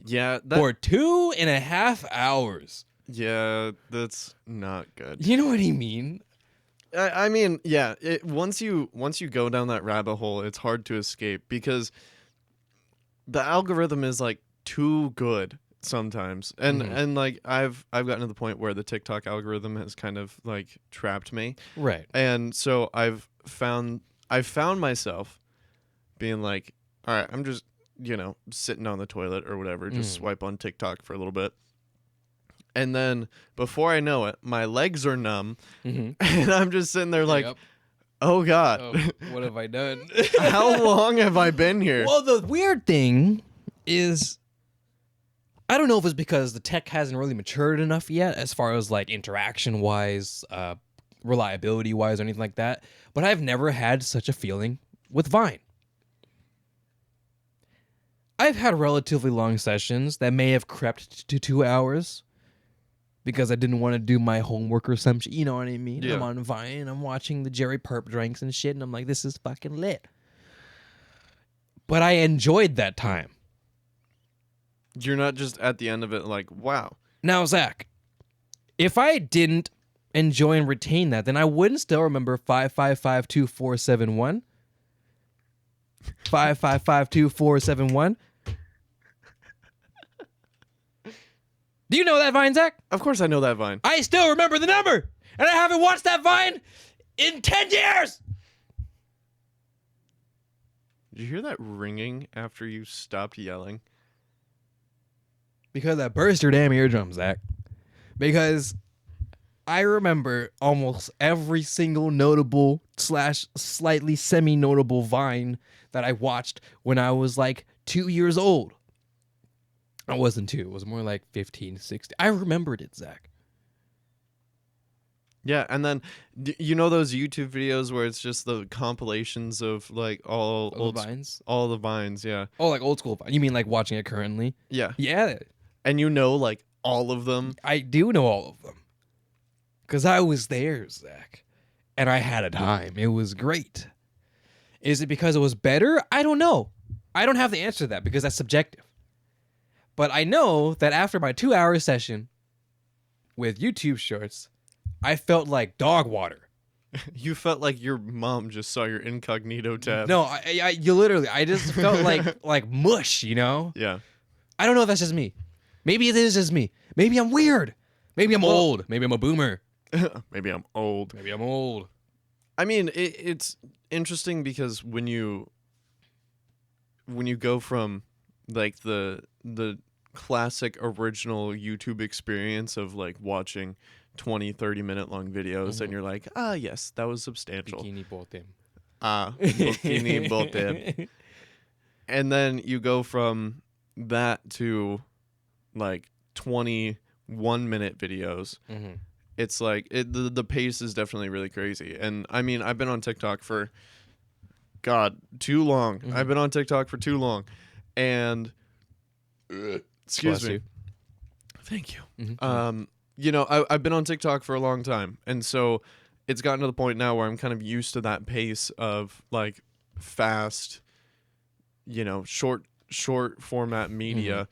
Yeah, For 2.5 hours. Yeah, that's not good. You know what I mean? I mean, yeah. Once you go down that rabbit hole, it's hard to escape because the algorithm is like too good sometimes, and like I've gotten to the point where the TikTok algorithm has kind of like trapped me, Right. and so I've found myself being like, all right, I'm just sitting on the toilet or whatever, just swipe on TikTok for a little bit. And then before I know it, my legs are numb, and I'm just sitting there like, oh God. Oh, what have I done? How long have I been here? Well, the weird thing is, I don't know if it's because the tech hasn't really matured enough yet as far as like interaction-wise, reliability-wise, or anything like that, but I've never had such a feeling with Vine. I've had relatively long sessions that may have crept to 2 hours, because I didn't want to do my homework or some shit. You know what I mean? Yeah. I'm on Vine, I'm watching the Jerry Perp drinks and shit, and I'm like, this is fucking lit. But I enjoyed that time. You're not just at the end of it like, wow. Now, Zach, if I didn't enjoy and retain that, then I wouldn't still remember 5552471. 5552471. Do you know that Vine, Zach? Of course I know that Vine. I still remember the number, and I haven't watched that Vine in 10 years. Did you hear that ringing after you stopped yelling? Because I burst your damn eardrums, Zach. Because I remember almost every single notable / slightly semi-notable Vine that I watched when I was like 2 years old. I wasn't 2. It was more like 15, 16. I remembered it, Zach. Yeah, and then you know those YouTube videos where it's just the compilations of like all the Vines? all the Vines, yeah. Oh, like old school Vine. You mean like watching it currently? Yeah. Yeah. And you know like all of them. I do know all of them. Because I was there, Zach. And I had a time. It was great. Is it because it was better? I don't know. I don't have the answer to that because that's subjective. But I know that after my 2-hour session with YouTube Shorts, I felt like dog water. You felt like your mom just saw your incognito tab. No, I just felt like mush, you know? Yeah. I don't know if that's just me. Maybe it is just me. Maybe I'm weird. Maybe I'm old. Maybe I'm a boomer. Maybe I'm old. Maybe I'm old. I mean, it's interesting because when you go from like the classic original YouTube experience of like watching 20-30 minute long videos and you're like, yes, that was substantial. Bikini botem. Bikini botem. And then you go from that to like 21 minute videos. It's like the pace is definitely really crazy. And I mean, I've been on TikTok for too long. I've been on TikTok for too long. And excuse me. Thank you. I've been on TikTok for a long time. And so it's gotten to the point now where I'm kind of used to that pace of like fast, short format media.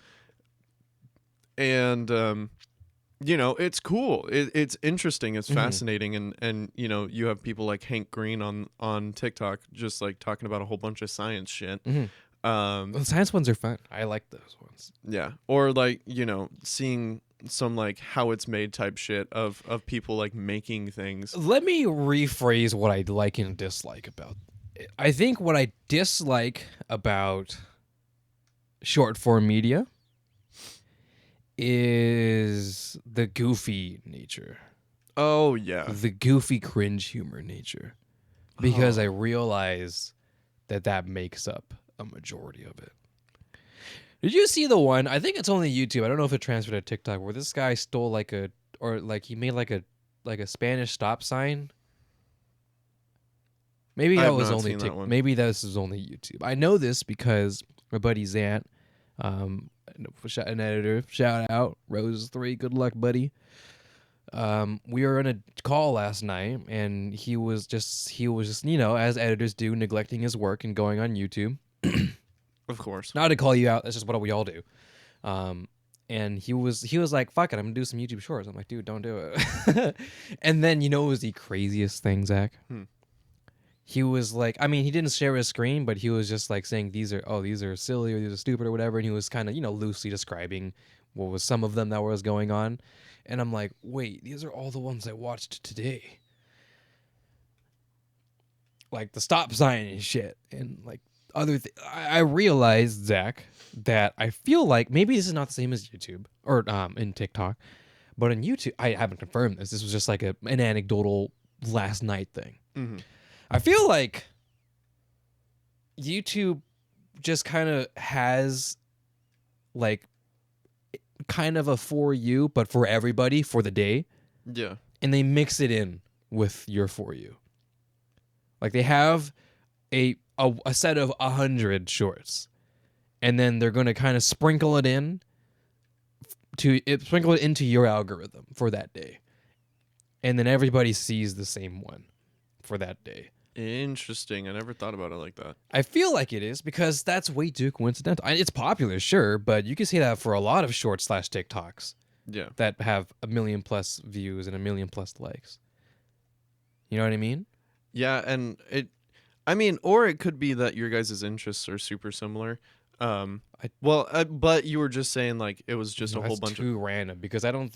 And it's cool. It's interesting. It's fascinating. And you have people like Hank Green on TikTok just like talking about a whole bunch of science shit. The science ones are fun. I like those ones. Yeah. Or like, seeing some like how it's made type shit of people like making things. Let me rephrase what I like and dislike about it. I think what I dislike about short form media is the goofy nature. Oh, yeah. The goofy cringe humor nature. Because I realize that makes up a majority of it. Did you see the one? I think it's only YouTube. I don't know if it transferred to TikTok, where this guy stole he made like a Spanish stop sign. Maybe I that have was not only seen that one. maybe this was only YouTube. I know this because my buddy Zant, an editor, shout out Rose3, good luck, buddy. We were in a call last night, and he was just as editors do, neglecting his work and going on YouTube. Of course. Not to call you out, that's just what we all do. And he was like, "Fuck it, I'm gonna do some YouTube shorts." I'm like, "Dude, don't do it." And then it was the craziest thing, Zach. He was like, I mean, he didn't share his screen, but he was just like saying these are silly or these are stupid or whatever, and he was kind of loosely describing what was some of them that was going on. And I'm like, wait, these are all the ones I watched today. Like the stop sign and shit. And like I realized, Zach, that I feel like maybe this is not the same as YouTube or in TikTok. But in YouTube, I haven't confirmed this. This was just like an anecdotal last night thing. Mm-hmm. I feel like YouTube just kind of has like kind of a for you, but for everybody for the day. Yeah. And they mix it in with your for you. Like they have a set of 100 shorts, and then they're going to kind of sprinkle it into your algorithm for that day. And then everybody sees the same one for that day. Interesting. I never thought about it like that. I feel like it is because that's way too coincidental. It's popular, sure, but you can see that for a lot of short / TikToks. Yeah. That have 1 million plus views and 1 million plus likes. You know what I mean? Yeah, and or it could be that your guys' interests are super similar. But you were just saying like it was just a whole bunch too random because I don't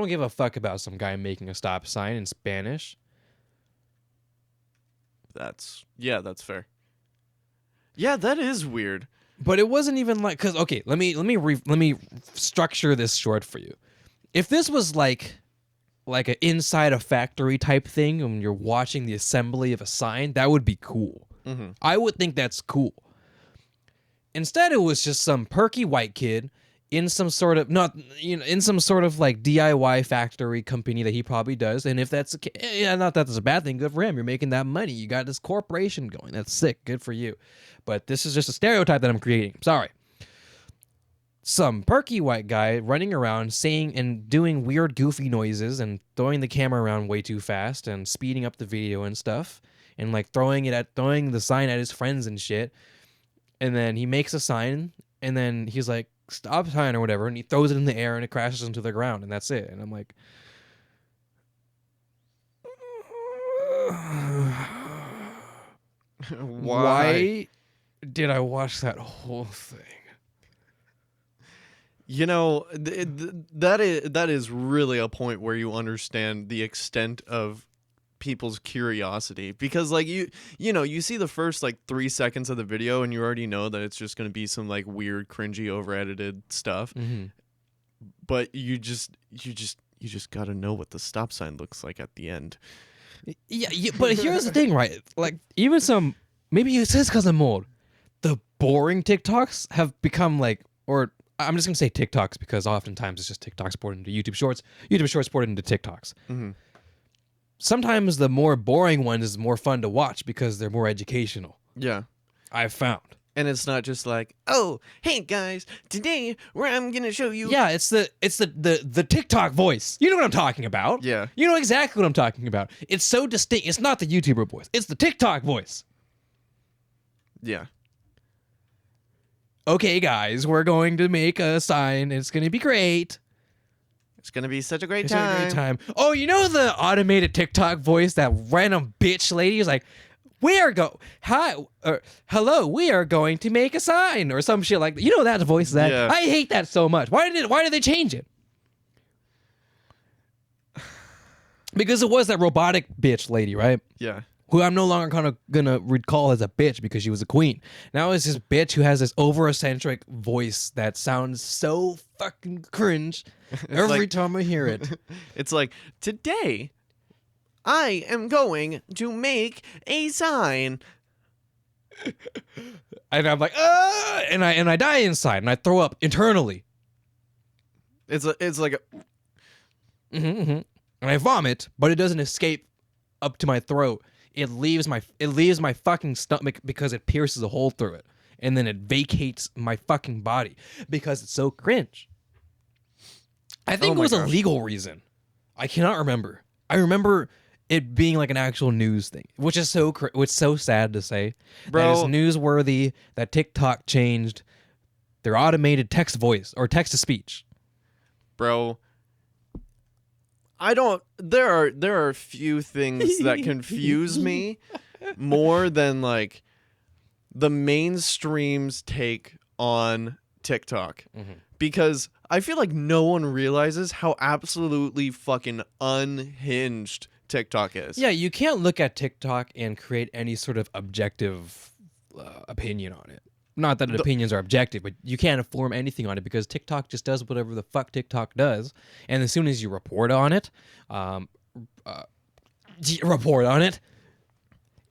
give a fuck about some guy making a stop sign in Spanish. That's fair. Yeah, that is weird. But it wasn't even like, cause okay, let me structure this short for you. If this was like an inside a factory type thing, when you're watching the assembly of a sign, that would be cool. Mm-hmm. I would think that's cool. Instead, it was just some perky white kid in some sort of like DIY factory company that he probably does. And if that's not that that's a bad thing, good for him. You're making that money. You got this corporation going. That's sick. Good for you. But this is just a stereotype that I'm creating. Sorry. Some perky white guy running around saying and doing weird goofy noises and throwing the camera around way too fast and speeding up the video and stuff and like throwing the sign at his friends and shit. And then he makes a sign and then he's like, stop sign or whatever, and he throws it in the air and it crashes into the ground, and that's it. And I'm like, why did I watch that whole thing? That is really a point where you understand the extent of people's curiosity, because like you see the first like 3 seconds of the video and you already know that it's just going to be some like weird cringy over edited stuff. Mm-hmm. But you just got to know what the stop sign looks like at the end. Yeah, but here's the thing, right? Like even some, maybe it's just because I'm old, the boring TikToks have become like, or I'm just gonna say TikToks because oftentimes it's just TikToks ported into YouTube Shorts, YouTube Shorts ported into TikToks. Mm-hmm. Sometimes the more boring ones is more fun to watch because they're more educational. Yeah. I've found. And it's not just like, oh, hey guys, today I'm gonna show you. Yeah, it's the TikTok voice. You know what I'm talking about. Yeah. You know exactly what I'm talking about. It's so distinct. It's not the YouTuber voice. It's the TikTok voice. Yeah. Okay, guys, we're going to make a sign. It's gonna be great. It's gonna be such a great time. Oh, you know the automated TikTok voice, that random bitch lady is like, hello, we are going to make a sign or some shit like that. You know that voice, that Yeah. I hate that so much. Why did they change it? Because it was that robotic bitch lady, right? Yeah. Who I'm no longer gonna recall as a bitch because she was a queen. Now it's this bitch who has this over-eccentric voice that sounds so fucking cringe every time I hear it. It's like, today I am going to make a sign. And I'm like, and I die inside and I throw up internally. It's like And I vomit, but it doesn't escape up to my throat. it leaves my fucking stomach because it pierces a hole through it, and then it vacates my fucking body because it's so cringe. I think Oh it my was a gosh. legal reason. I cannot remember. I remember it being like an actual news thing, which is so sad to say. That it's Bro, newsworthy that TikTok changed their automated text voice or text to speech. bro, I don't. There are few things that confuse me more than like the mainstream's take on TikTok. Because I feel like no one realizes how absolutely fucking unhinged TikTok is. Yeah, you can't look at TikTok and create any sort of objective opinion on it. Not that opinions are objective, but you can't form anything on it because TikTok just does whatever the fuck TikTok does. And as soon as you report on it,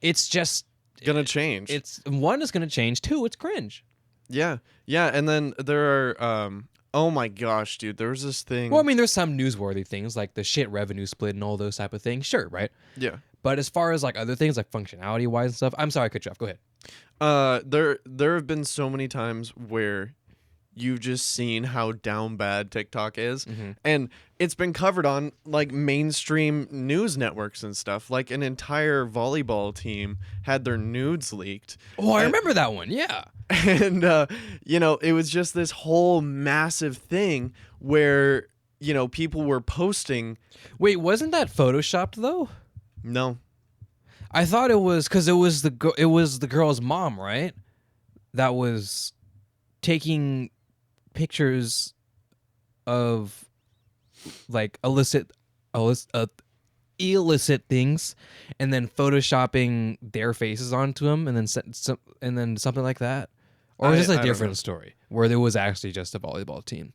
it's just Gonna change. It's one is going to change. Two, it's cringe. Yeah. And then there are oh my gosh, dude, there was this thing. Well, I mean, there's some newsworthy things like the shit revenue split and all those type of things. Sure, right? Yeah. But as far as like other things like functionality wise and stuff, I'm sorry, I cut you off. Go ahead. There have been so many times where you've just seen how down bad TikTok is, and it's been covered on like mainstream news networks and stuff. Like an entire volleyball team had their nudes leaked. Oh, I remember that one. Yeah. And it was just this whole massive thing where people were posting. Wait, wasn't that photoshopped though? No. I thought it was because it was the girl's mom, right? That was taking pictures of like illicit things, and then photoshopping their faces onto them, and then something like that. Or was this a different story where there was actually just a volleyball team?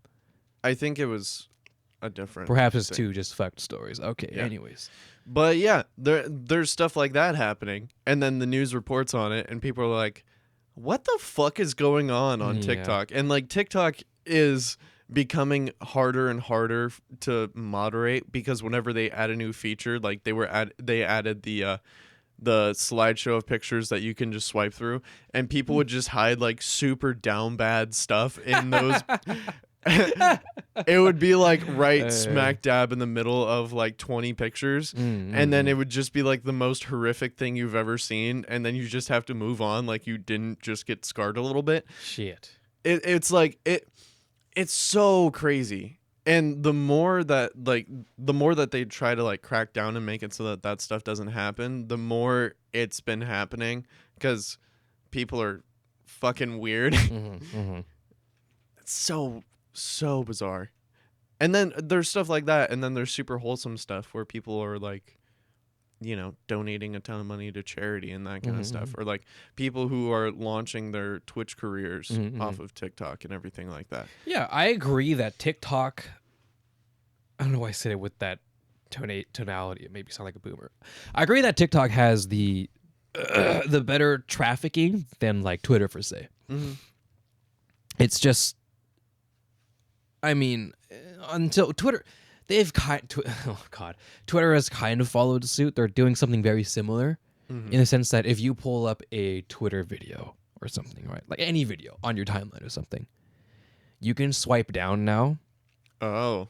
I think it was a different. Perhaps it's thing. two just fucked stories. Okay. Yeah. Anyways. But yeah, there's stuff like that happening, and then the news reports on it, and people are like, "What the fuck is going on Yeah. TikTok?" And like TikTok is becoming harder and harder to moderate because whenever they add a new feature, like they added the slideshow of pictures that you can just swipe through, and people would just hide like super down bad stuff in those. It would be like right smack dab in the middle of like 20 pictures, and then it would just be like the most horrific thing you've ever seen, and then you just have to move on like you didn't just get scarred a little bit. Shit. It's like it's so crazy. And the more that they try to like crack down and make it so that stuff doesn't happen, the more it's been happening because people are fucking weird. It's so bizarre. And then there's stuff like that, and then there's super wholesome stuff where people are like, donating a ton of money to charity and that kind of stuff, or like people who are launching their Twitch careers off of TikTok and everything like that. Yeah, I agree that TikTok, I don't know why I said it with that tonality. It made me sound like a boomer. I agree that TikTok has the better trafficking than like Twitter per se. It's just, I mean, until Twitter, Twitter has kind of followed suit. They're doing something very similar in the sense that if you pull up a Twitter video or something, right, like any video on your timeline or something, you can swipe down now. Oh.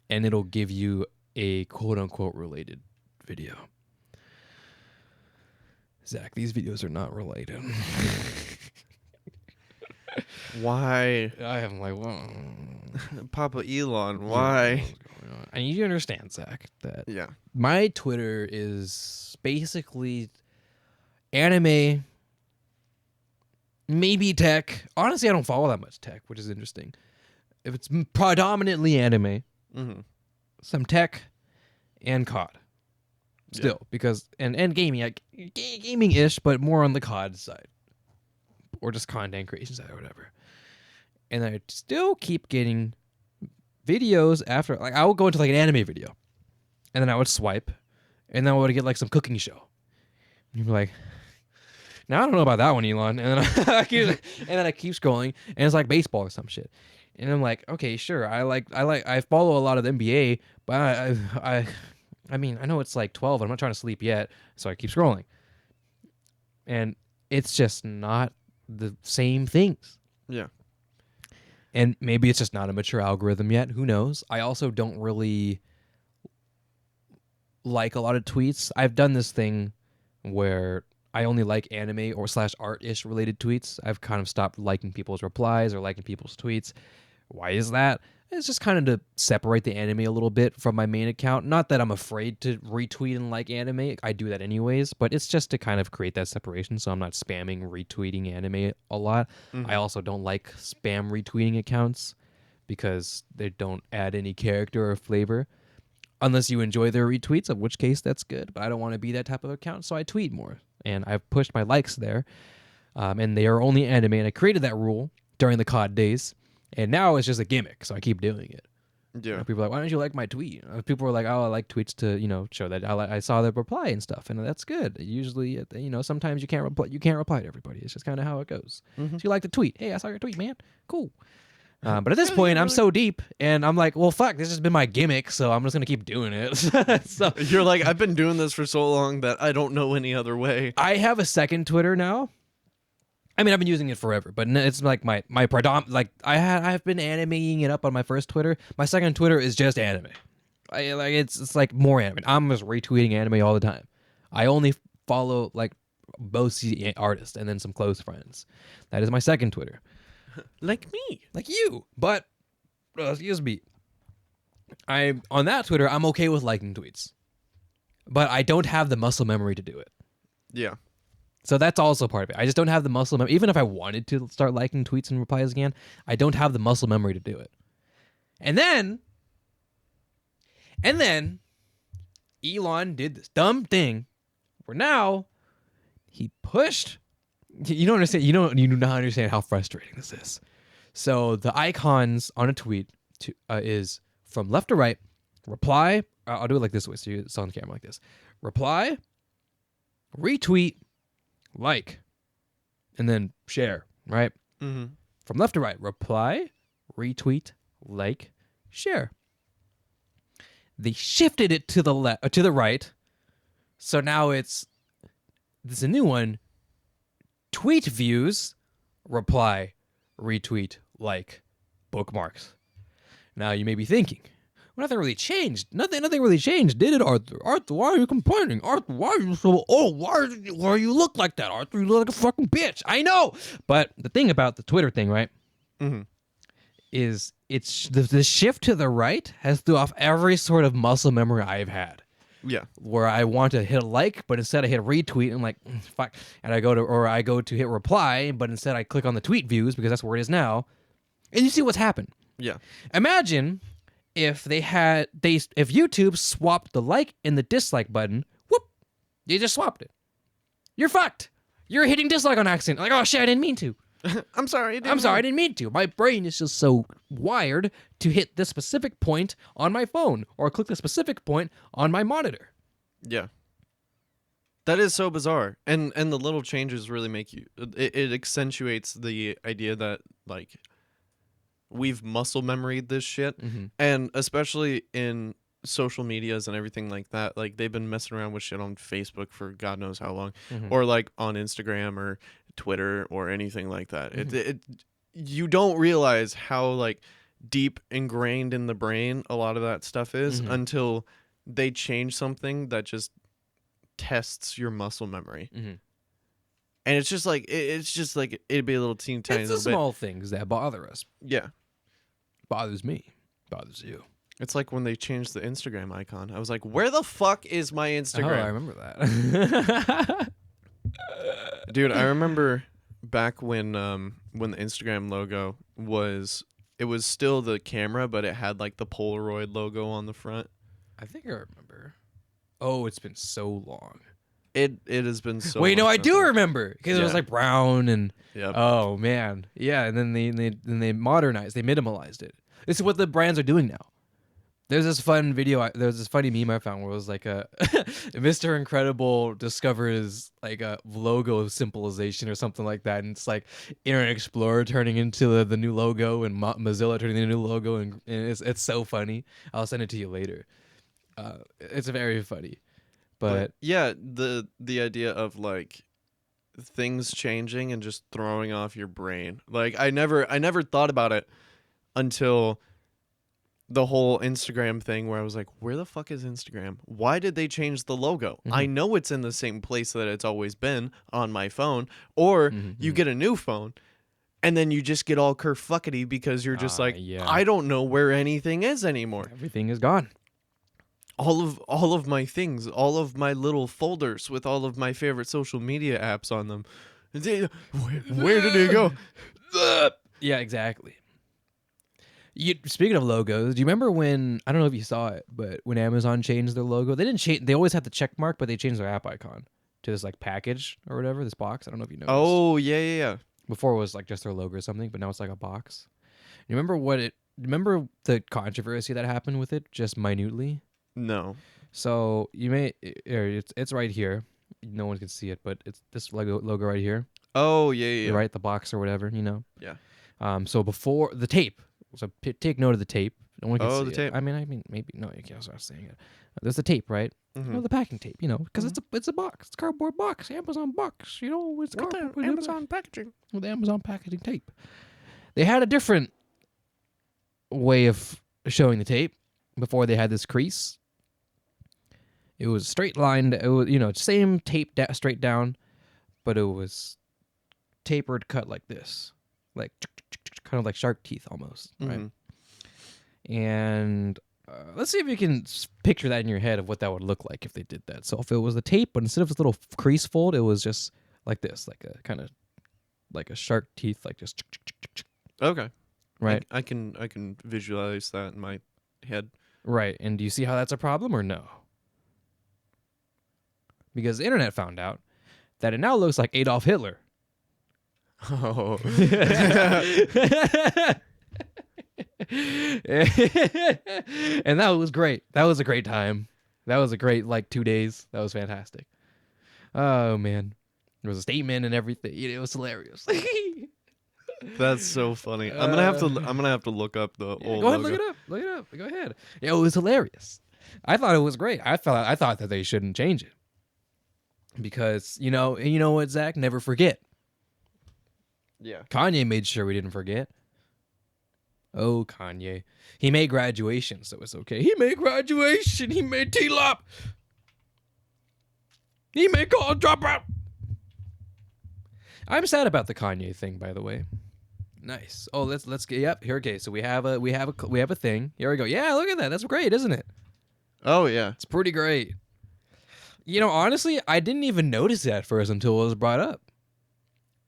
And it'll give you a quote unquote related video. Zach, these videos are not related. Why? I am like, well, Papa Elon, why? I need you to understand, Zach, that Yeah. my Twitter is basically anime, maybe tech. Honestly, I don't follow that much tech, which is interesting. If it's predominantly anime, some tech, and COD. Still, because and gaming, like gaming-ish, but more on the COD side, or just content creation side or whatever. And I still keep getting videos after, like I would go into like an anime video, and then I would swipe, and then I would get like some cooking show. And you'd be like, now I don't know about that one, Elon. And then I keep scrolling, and it's like baseball or some shit. And I'm like, okay, sure. I follow a lot of the NBA, but I mean, I know it's like 12, and I'm not trying to sleep yet, so I keep scrolling. And it's just not the same things. Yeah. And maybe it's just not a mature algorithm yet. Who knows? I also don't really like a lot of tweets. I've done this thing where I only like anime or / art-ish related tweets. I've kind of stopped liking people's replies or liking people's tweets. Why is that? It's just kind of to separate the anime a little bit from my main account. Not that I'm afraid to retweet and like anime. I do that anyways, but it's just to kind of create that separation so I'm not spamming retweeting anime a lot. I also don't like spam retweeting accounts because they don't add any character or flavor. Unless you enjoy their retweets, in which case that's good. But I don't want to be that type of account, so I tweet more. And I've pushed my likes there. And they are only anime. And I created that rule during the COD days. And now it's just a gimmick, so I keep doing it. Yeah. You know, people are like, why don't you like my tweet? People are like, oh, I like tweets to, show that I saw the reply and stuff. And that's good. Usually, sometimes you can't reply to everybody. It's just kind of how it goes. So you like the tweet. Hey, I saw your tweet, man. Cool. But at this point, I'm so deep, and I'm like, well, fuck, this has been my gimmick, so I'm just going to keep doing it. So You're like, I've been doing this for so long that I don't know any other way. I have a second Twitter now. I mean, I've been using it forever, but it's like my predominant, like, I've been animating it up on my first Twitter. My second Twitter is just anime. It's like more anime. I'm just retweeting anime all the time. I only follow, like, both artists and then some close friends. That is my second Twitter. Like me. Like you. But, excuse me. On that Twitter, I'm okay with liking tweets. But I don't have the muscle memory to do it. Yeah. So that's also part of it. I just don't have the muscle memory. Even if I wanted to start liking tweets and replies again, I don't have the muscle memory to do it. And then Elon did this dumb thing where now he pushed. You don't understand. You do not understand how frustrating this is. So the icons on a tweet is from left to right. Reply. I'll do it like this way, so it's on camera like this. Reply, retweet, like, and then share. Right. Mm-hmm. From left to right. Reply, retweet, like, share. They shifted it to the right. So now there's a new one. Tweet views, reply, retweet, like, bookmarks. Now you may be thinking, well, nothing really changed. Nothing really changed, did it, Arthur? Arthur, why are you complaining? Arthur, why are you so? Oh, why do you look like that, Arthur? You look like a fucking bitch. I know, but the thing about the Twitter thing, right? Mm-hmm. Is it's the shift to the right has threw off every sort of muscle memory I've had. Yeah. Where I want to hit a like, but instead I hit retweet and I'm like, fuck. And I go to hit reply, but instead I click on the tweet views because that's where it is now. And you see what's happened. Yeah. Imagine if if YouTube swapped the like and the dislike button, whoop, they just swapped it. You're fucked. You're hitting dislike on accident. Like, oh shit, I didn't mean to. I'm sorry. I didn't mean to. My brain is just so wired to hit this specific point on my phone or click the specific point on my monitor. Yeah. That is so bizarre. And the little changes really make you... It accentuates the idea that, like, we've muscle memoried this shit. Mm-hmm. And especially in social medias and everything like that, like, they've been messing around with shit on Facebook for God knows how long. Mm-hmm. Or, like, on Instagram or Twitter or anything like that. Mm-hmm. You don't realize how, like, deep ingrained in the brain a lot of that stuff is until they change something that just tests your muscle memory. Mm-hmm. And it's just like it'd be a little tiny It's the little small things that bother us. bit. Yeah. Bothers me. Bothers you. It's like when they changed the Instagram icon. I was like, where the fuck is my Instagram? Oh, I remember that. Dude, I remember back when the Instagram logo was still the camera, but it had like the Polaroid logo on the front. I think I remember. Oh, it's been so long. It has been so Wait, no, long I since do then. remember because it was like brown and Yep. oh man, yeah, and then they modernized, they minimalized it. This is what the brands are doing now. There's this fun video, there's this funny meme I found where it was like a Mr. Incredible discovers like a logo symbolization or something like that, and it's like Internet Explorer turning into the new logo and Mozilla turning into the new logo, and it's so funny. I'll send it to you later. It's very funny, but yeah, the idea of like things changing and just throwing off your brain. Like I never thought about it until the whole Instagram thing where I was like, where the fuck is Instagram? Why did they change the logo? I know it's in the same place that it's always been on my phone. Or you get a new phone and then you just get all kerfuckety because you're just like, yeah. I don't know where anything is anymore. Everything is gone. All of my things, all of my little folders with all of my favorite social media apps on them. Where did they go? Yeah, exactly. Speaking of logos, do you remember when, I don't know if you saw it, but when Amazon changed their logo, they didn't change, they always had the check mark, but they changed their app icon to this like package or whatever, this box. I don't know if you noticed. Oh, yeah. Before it was like just their logo or something, but now it's like a box. You remember remember the controversy that happened with it, just minutely? No. So you may, it's right here. No one can see it, but it's this logo right here. Oh, yeah. Right, the box or whatever, Yeah. So before the tape, so take note of the tape. No one can see the it. tape. I mean, maybe no, you can't start saying it. There's the tape, right? The packing tape, because it's a box, it's a cardboard box, Amazon box, it's cardboard with Amazon packaging. with Amazon packaging tape. They had a different way of showing the tape before they had this crease. It was straight lined. It was same tape straight down, but it was tapered, cut like this, like kind of like shark teeth almost, right? And let's see if you can picture that in your head of what that would look like if they did that. So if it was the tape, but instead of this little crease fold, it was just like this, like a kind of like a shark teeth, like just Okay. right. I can visualize that in my head. Right. And do you see how that's a problem or no? Because the internet found out that it now looks like Adolf Hitler. Oh. And that was great. That was a great time. That was a great 2 days. That was fantastic. Oh man, there was a statement and everything. It was hilarious. That's so funny. I'm gonna have to look up the old. Go ahead, logo. look it up. Go ahead. Yeah, it was hilarious. I thought it was great. I thought that they shouldn't change it because you know what, Zach? Never forget. Yeah. Kanye made sure we didn't forget. Oh, Kanye. He made graduation, so it's okay. He made graduation. He made T-Lop. He made college dropout. I'm sad about the Kanye thing, by the way. Nice. Oh, let's get. Yep. Here. Okay. So we have a thing. Here we go. Yeah. Look at that. That's great, isn't it? Oh yeah. It's pretty great. Honestly, I didn't even notice it at first until it was brought up.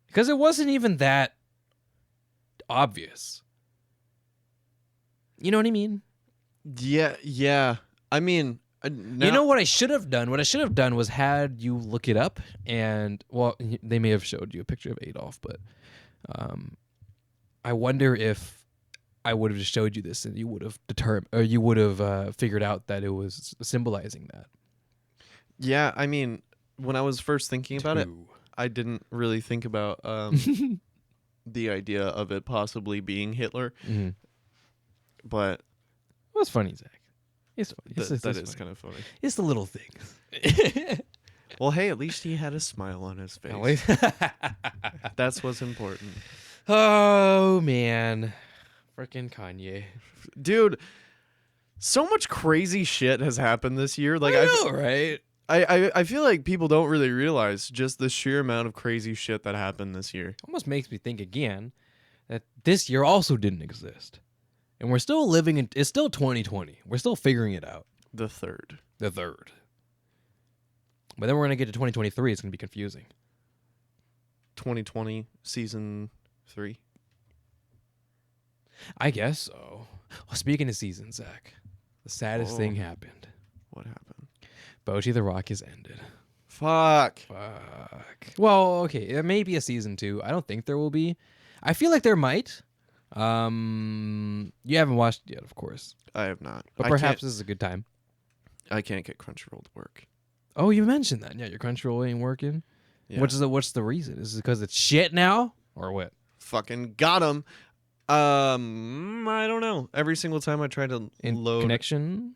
Because it wasn't even that obvious. You know what I mean? Yeah. I mean, you know what I should have done? What I should have done was had you look it up, and they may have showed you a picture of Adolf, but I wonder if I would have just showed you this and you would have figured out that it was symbolizing that. Yeah, I mean, when I was first thinking about it, I didn't really think about the idea of it possibly being Hitler. Mm-hmm. But it was funny, Zach. It's funny. That is kind of funny. It's the little things. Well, hey, at least he had a smile on his face. That's what's important. Oh man, freaking Kanye, dude! So much crazy shit has happened this year. Like I know, right? I feel like people don't really realize just the sheer amount of crazy shit that happened this year. Almost makes me think again that this year also didn't exist. And we're still living in, it's still 2020. We're still figuring it out. The third. But then we're going to get to 2023. It's going to be confusing. 2020 season 3. I guess so. Well, speaking of seasons, Zach, the saddest thing happened. What happened? Boji the Rock has ended. Fuck. Well, okay. There may be a season 2. I don't think there will be. I feel like there might. You haven't watched it yet, of course. I have not. But perhaps this is a good time. I can't get Crunchyroll to work. Oh, you mentioned that. Yeah, your Crunchyroll ain't working. Yeah. What's the reason? Is it because it's shit now, or what? Fucking got him. I don't know. Every single time I try to load connection,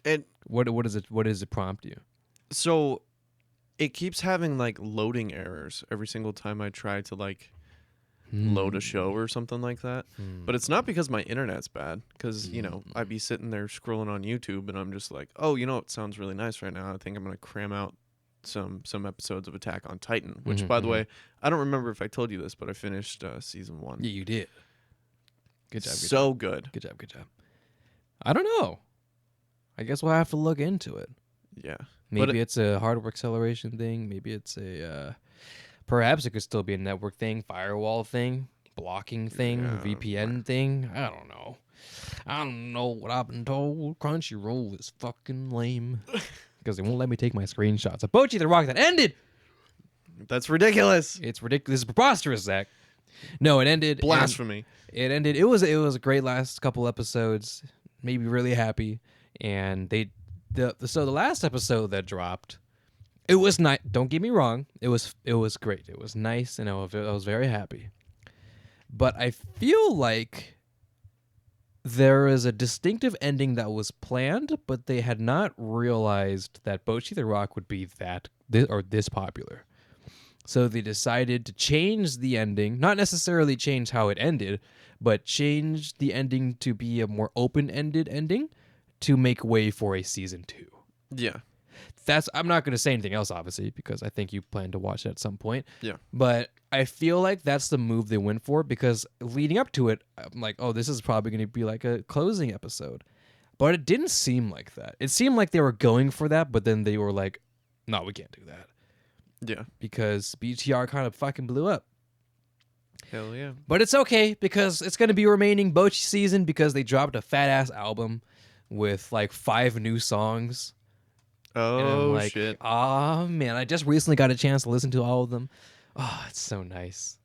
it. What does it prompt you? So, it keeps having like loading errors every single time I try to like load a show or something like that. But it's not because my internet's bad, because you know I'd be sitting there scrolling on YouTube and I'm just like, oh, you know, it sounds really nice right now. I think I'm gonna cram out some episodes of Attack on Titan, which by the way, I don't remember if I told you this, but I finished season 1. Yeah, you did. Good job. So good. Good job. Good job. I don't know. I guess we'll have to look into it. Yeah. Maybe it's a hardware acceleration thing. Maybe it's a perhaps it could still be a network thing, firewall thing, blocking thing, VPN thing. I don't know. I don't know what I've been told. Crunchyroll is fucking lame because they won't let me take my screenshots of Bocchi the Rock that ended. That's ridiculous. It's ridiculous. It's preposterous, Zach. No, it ended. Blasphemy. It ended. It was a great last couple episodes. Made me really happy. And so the last episode that dropped, it was nice. Don't get me wrong. It was great. It was nice, and I was very happy. But I feel like there is a distinctive ending that was planned, but they had not realized that Bocchi the Rock would be this popular. So they decided to change the ending, not necessarily change how it ended, but change the ending to be a more open-ended ending to make way for a season 2. Yeah. I'm not going to say anything else, obviously, because I think you plan to watch it at some point. Yeah. But I feel like that's the move they went for, because leading up to it, I'm like, oh, this is probably going to be like a closing episode. But it didn't seem like that. It seemed like they were going for that, but then they were like, no, we can't do that. Yeah. Because BTR kind of fucking blew up. Hell yeah. But it's okay, because it's going to be a remaining Bocchi season, because they dropped a fat-ass album with like 5 new songs. Oh, and I'm like, shit. Oh, man, I just recently got a chance to listen to all of them. Oh, it's so nice.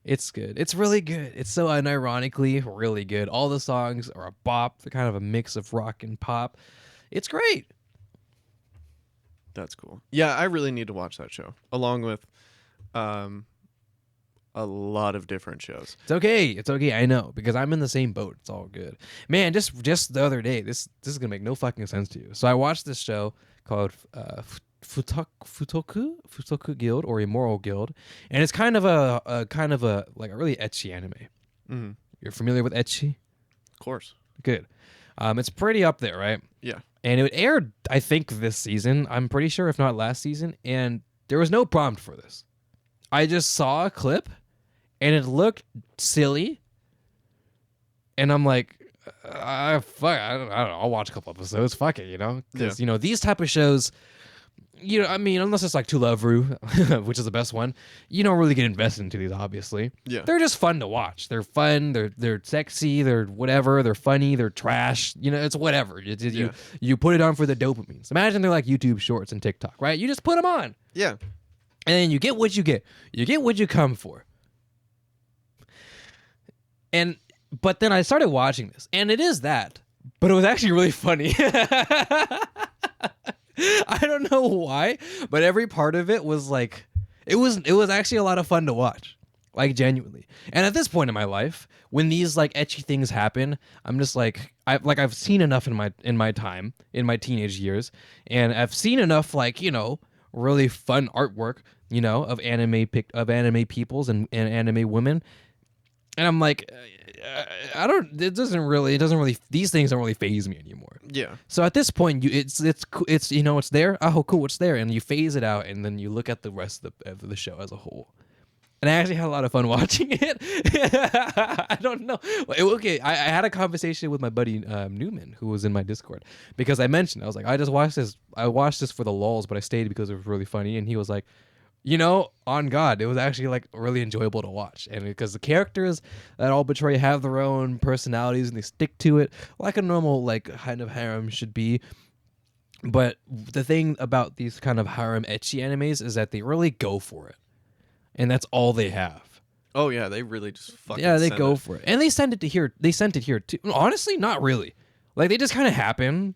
It's good. It's really good. It's so unironically really good. All the songs are a bop. They're kind of a mix of rock and pop. It's great. That's cool. Yeah, I really need to watch that show, along with a lot of different shows. It's okay. It's okay. I know, because I'm in the same boat. It's all good. Man, just the other day, this is going to make no fucking sense to you. So I watched this show called Futoku Guild, or Immoral Guild, and it's kind of a like a really ecchi anime. Mm-hmm. You're familiar with ecchi? Of course. Good. It's pretty up there, right? Yeah. And it aired, I think, this season. I'm pretty sure, if not last season. And there was no prompt for this. I just saw a clip, and it looked silly. And I'm like, fuck, I don't know. I'll watch a couple episodes. Fuck it, you know? Because, you know, these type of shows, you know, I mean, unless it's like To Love Ru, which is the best one, you don't really get invested into these, obviously. Yeah. They're just fun to watch. They're fun. They're sexy. They're whatever. They're funny. They're trash. You know, it's whatever. You put it on for the dopamines. Imagine they're like YouTube Shorts and TikTok, right? You just put them on. Yeah. And then you get what you get. You get what you come for. But then I started watching this, and it is that, but it was actually really funny. I don't know why, but every part of it was like, it was actually a lot of fun to watch, like genuinely. And at this point in my life, when these like ecchi things happen, I'm just like, I've seen enough in my time, in my teenage years, and I've seen enough, like, you know, really fun artwork, you know, of anime peoples and anime women. And I'm like, it doesn't really, these things don't really faze me anymore. Yeah. So at this point, it's you know, it's there. Oh, cool, it's there, and you phase it out, and then you look at the rest of the show as a whole. And I actually had a lot of fun watching it. I don't know. Okay, I had a conversation with my buddy Newman, who was in my Discord, because I mentioned, I was like, I watched this for the lulz, but I stayed because it was really funny, and he was like, you know, on God, it was actually like really enjoyable to watch. And because the characters that all portray have their own personalities and they stick to it like a normal, like, kind of harem should be. But the thing about these kind of harem ecchi animes is that they really go for it. And that's all they have. Oh, yeah, they really just fucking they go for it. And they sent it here too. Honestly, not really. Like, they just kind of happen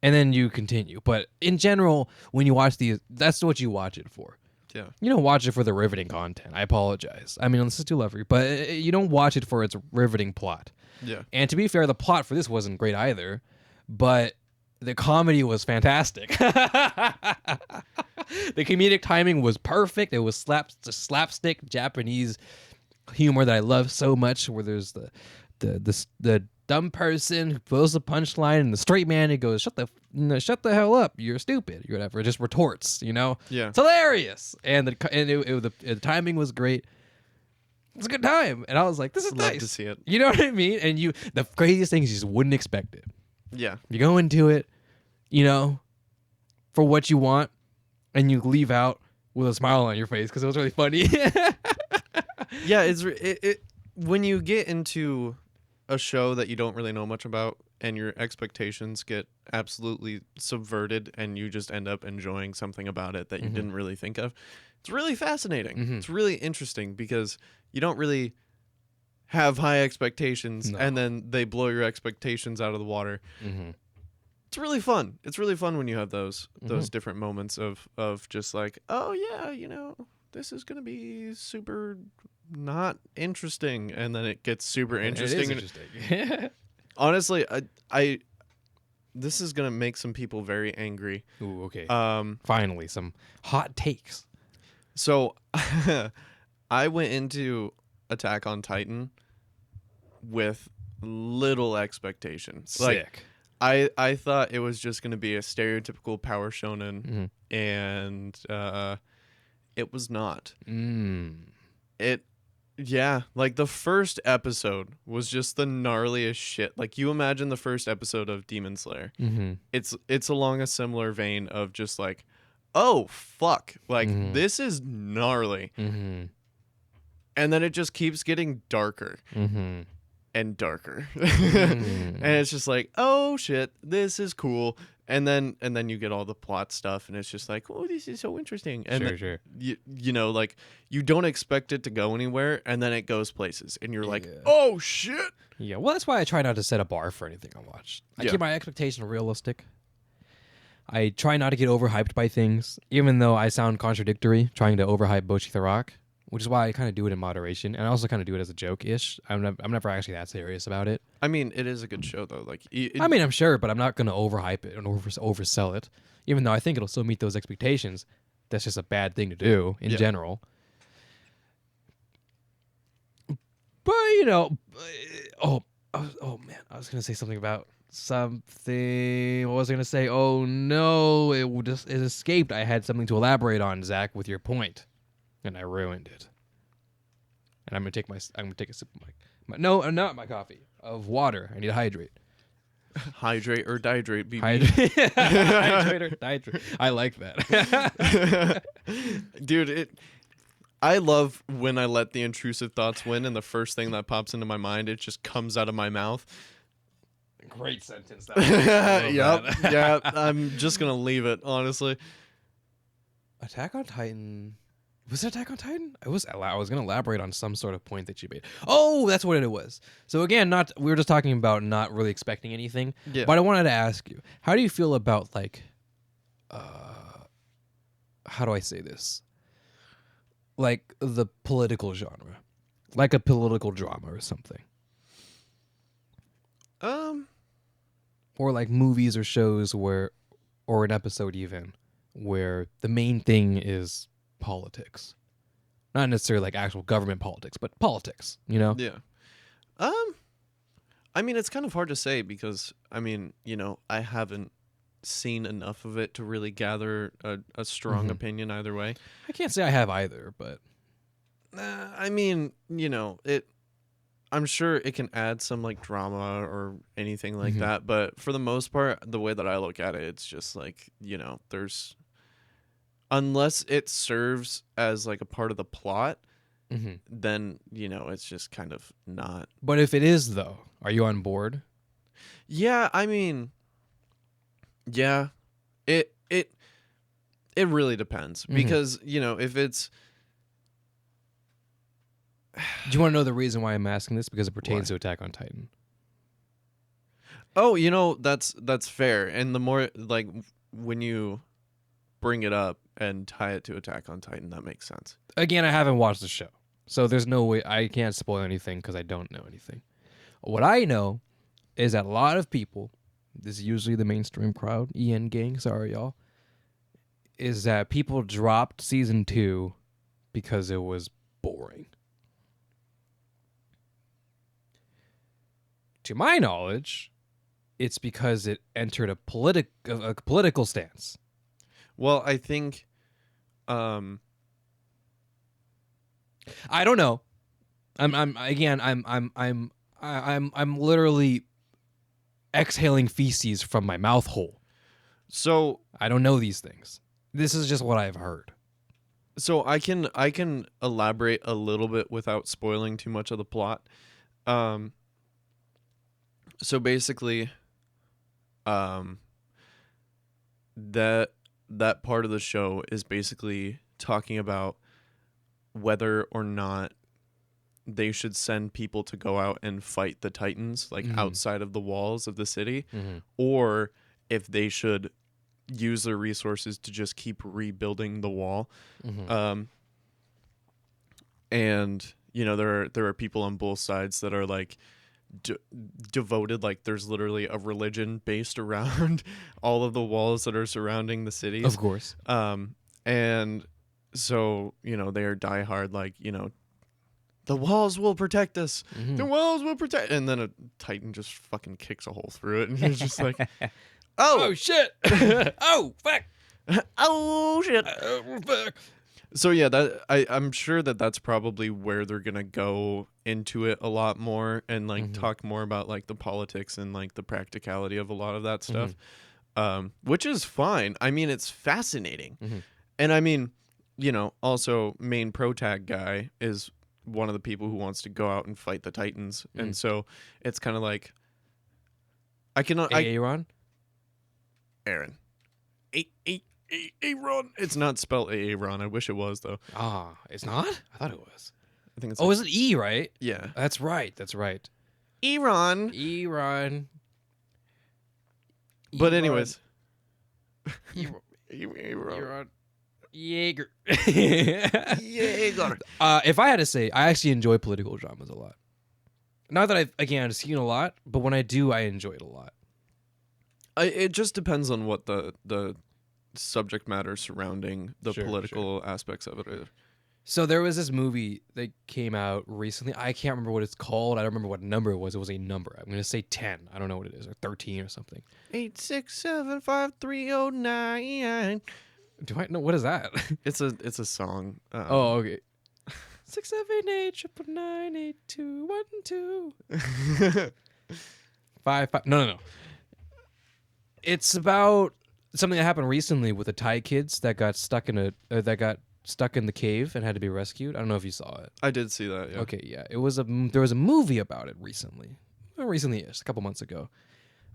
and then you continue. But in general, when you watch these, that's what you watch it for. Yeah. You don't watch it for the riveting content. I apologize. I mean, this is too lovely, but you don't watch it for its riveting plot. Yeah. And to be fair, the plot for this wasn't great either, but the comedy was fantastic. The comedic timing was perfect. It was slapstick Japanese humor that I love so much, where there's the dumb person who blows the punchline, and the straight man who goes, shut the hell up, you're stupid, or whatever. It just retorts, Yeah. It's hilarious, and the timing was great. It's a good time, and I was like, this is Love nice to see it. You know what I mean? And the craziest thing is you just wouldn't expect it. Yeah. You go into it, for what you want, and you leave out with a smile on your face because it was really funny. Yeah, it when you get into a show that you don't really know much about and your expectations get absolutely subverted and you just end up enjoying something about it that you didn't really think of. It's really fascinating. It's really interesting because you don't really have high expectations and then they blow your expectations out of the water. It's really fun. It's really fun when you have those different moments of just like, oh yeah, this is gonna be super not interesting, and then it gets super interesting. It is interesting. Honestly, I this is gonna make some people very angry. Ooh, okay. Finally, some hot takes. So I went into Attack on Titan with little expectation. Sick. I thought it was just going to be a stereotypical power shonen, and it was not. Like the first episode was just the gnarliest shit. Like you imagine the first episode of Demon Slayer. It's along a similar vein of just like, oh fuck, like this is gnarly, and then it just keeps getting darker. And darker. And it's just like, oh shit, this is cool. And then you get all the plot stuff and it's just like, oh, this is so interesting. And sure. Like you don't expect it to go anywhere and then it goes places and you're like, oh shit. Yeah, well, that's why I try not to set a bar for anything I watch. I keep my expectation realistic. I try not to get overhyped by things, even though I sound contradictory trying to overhype Bochi the Rock, which is why I kind of do it in moderation, and I also kind of do it as a joke-ish. I'm never actually that serious about it. I mean, it is a good show, though. Like, I'm sure, but I'm not going to overhype it and oversell it, even though I think it'll still meet those expectations. That's just a bad thing to do in general. But, oh man, I was going to say something about something. What was I going to say? Oh, no, it escaped. I had something to elaborate on, Zach, with your point. And I ruined it. And I'm gonna take a sip of no, not my coffee, of water. I need to hydrate. Hydrate or dihydrate, BB. Hydrate or dihydrate. I like that. Dude, I love when I let the intrusive thoughts win and the first thing that pops into my mind, it just comes out of my mouth. Great sentence. Yep. I'm just gonna leave it, honestly. Attack on Titan. Was it Attack on Titan? I was going to elaborate on some sort of point that you made. Oh, that's what it was. So again, we were just talking about not really expecting anything. Yeah. But I wanted to ask you, how do you feel about like, how do I say this? Like the political genre, like a political drama or something. Or like movies or shows or an episode even, where the main thing is politics, not necessarily like actual government politics, but politics, Yeah. I mean, it's kind of hard to say because I haven't seen enough of it to really gather a strong opinion either way. I can't say I have either, but I mean, I'm sure it can add some like drama or anything like that, but for the most part, the way that I look at it, it's just like, there's, unless it serves as like a part of the plot, then, it's just kind of not. But if it is, though, are you on board? Yeah, I mean, yeah, it really depends because, if it's. Do you want to know the reason why I'm asking this? Because it pertains to Attack on Titan. Oh, that's fair. And the more, like, when you bring it up and tie it to Attack on Titan, that makes sense. Again, I haven't watched the show, so there's no way I can't spoil anything because I don't know anything. What I know is that a lot of people this is usually the mainstream crowd, EN gang, sorry y'all, is that people dropped season 2 because it was boring. To my knowledge, it's because it entered a political stance. Well, I think I don't know. I'm literally exhaling feces from my mouth hole. so I don't know these things. This is just what I've heard. so I can elaborate a little bit without spoiling too much of the plot. So basically, that part of the show is basically talking about whether or not they should send people to go out and fight the Titans, like outside of the walls of the city, or if they should use their resources to just keep rebuilding the wall. And there are people on both sides that are like devoted, like there's literally a religion based around all of the walls that are surrounding the cities, Of course. and so they are diehard, like the walls will protect us, the walls will protect, and then a Titan just fucking kicks a hole through it, and it's just like Oh shit! Oh fuck! oh shit. Oh, fuck! So yeah, that I'm sure that's probably where they're gonna go into it a lot more, and like talk more about like the politics and like the practicality of a lot of that stuff, which is fine. I mean, it's fascinating, and I mean, also main pro tag guy is one of the people who wants to go out and fight the Titans, and so it's kind of like Aaron? Aaron, Aaron. It's not spelled Aaron. I wish it was though. Ah, it's not? I thought it was. I think it's Oh, is it E, right? yeah, That's right. That's right. Aaron. Aaron. But anyways, Aaron. Aaron. Jaeger. Jaeger. If I had to say, I actually enjoy political dramas a lot. Not that I've seen a lot, but when I do, I enjoy it a lot. It just depends on what the subject matter surrounding the Sure, political aspects of it are. So there was this movie that came out recently. I can't remember what it's called. I don't remember what number it was. It was a number. I'm going to say 10. I don't know what it is, or 13 or something. 8675309. Do I know? What is that? It's a song. Oh, okay. 678-989-8212. 5. No. It's about something that happened recently with the Thai kids that got stuck in the cave and had to be rescued. I don't know if you saw it. I did see that. Yeah. Okay, yeah. There was a movie about it recently. Well, recently-ish, a couple months ago.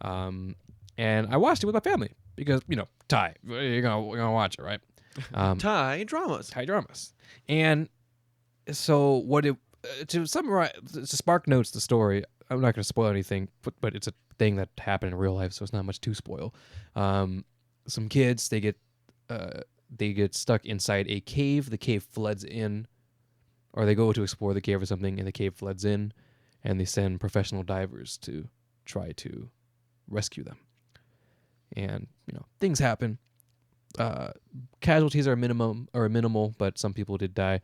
And I watched it with my family because, Thai. We're gonna watch it, right? Thai dramas. Thai dramas. And so to summarize, to spark notes the story, I'm not going to spoil anything, but it's a thing that happened in real life, so it's not much to spoil. Some kids, they get stuck inside a cave. The cave floods in, or they go to explore the cave or something, and the cave floods in, and they send professional divers to try to rescue them. And things happen. Casualties are minimal, but some people did die.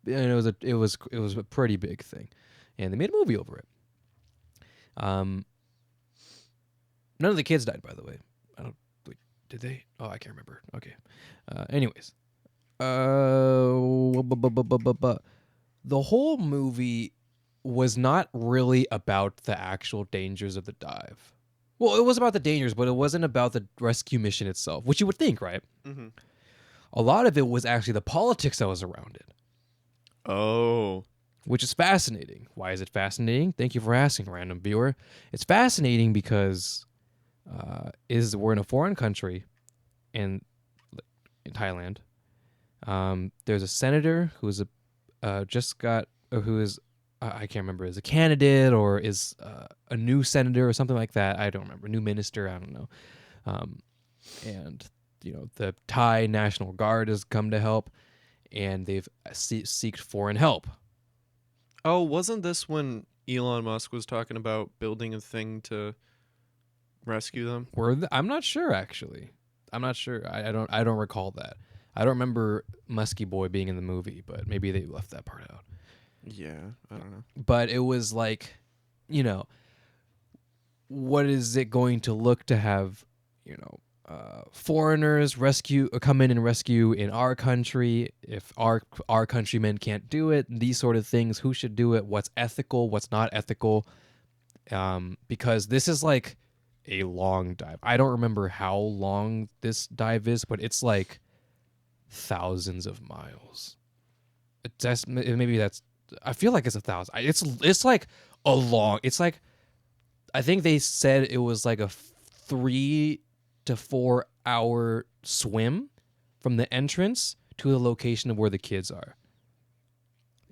And it was a pretty big thing, and they made a movie over it. None of the kids died, by the way. Did they? Oh, I can't remember. Okay. Anyways, the whole movie was not really about the actual dangers of the dive. Well, it was about the dangers, but it wasn't about the rescue mission itself, which you would think, right? Mm-hmm. A lot of it was actually the politics that was around it. Oh. Which is fascinating. Why is it fascinating? Thank you for asking, random viewer. It's fascinating because we're in a foreign country in Thailand. There's a senator who's I can't remember, is a candidate or is a new senator or something like that. I don't remember. New minister, I don't know. And the Thai National Guard has come to help, and they've seeked foreign help. Oh, wasn't this when Elon Musk was talking about building a thing to rescue them? I'm not sure actually. I'm not sure. I don't recall that. I don't remember Muskie Boy being in the movie, but maybe they left that part out. Yeah, I don't know. But it was like, you know, what is it going to look to have, you know, foreigners come in and rescue in our country? If our countrymen can't do it, these sort of things, who should do it? What's ethical? What's not ethical? Because this is like a long dive. I don't remember how long this dive is, but it's like thousands of miles. Maybe that's. I feel like it's 1,000. It's like a long. It's like, I think they said it was like a 3 to 4 hour swim from the entrance to the location of where the kids are,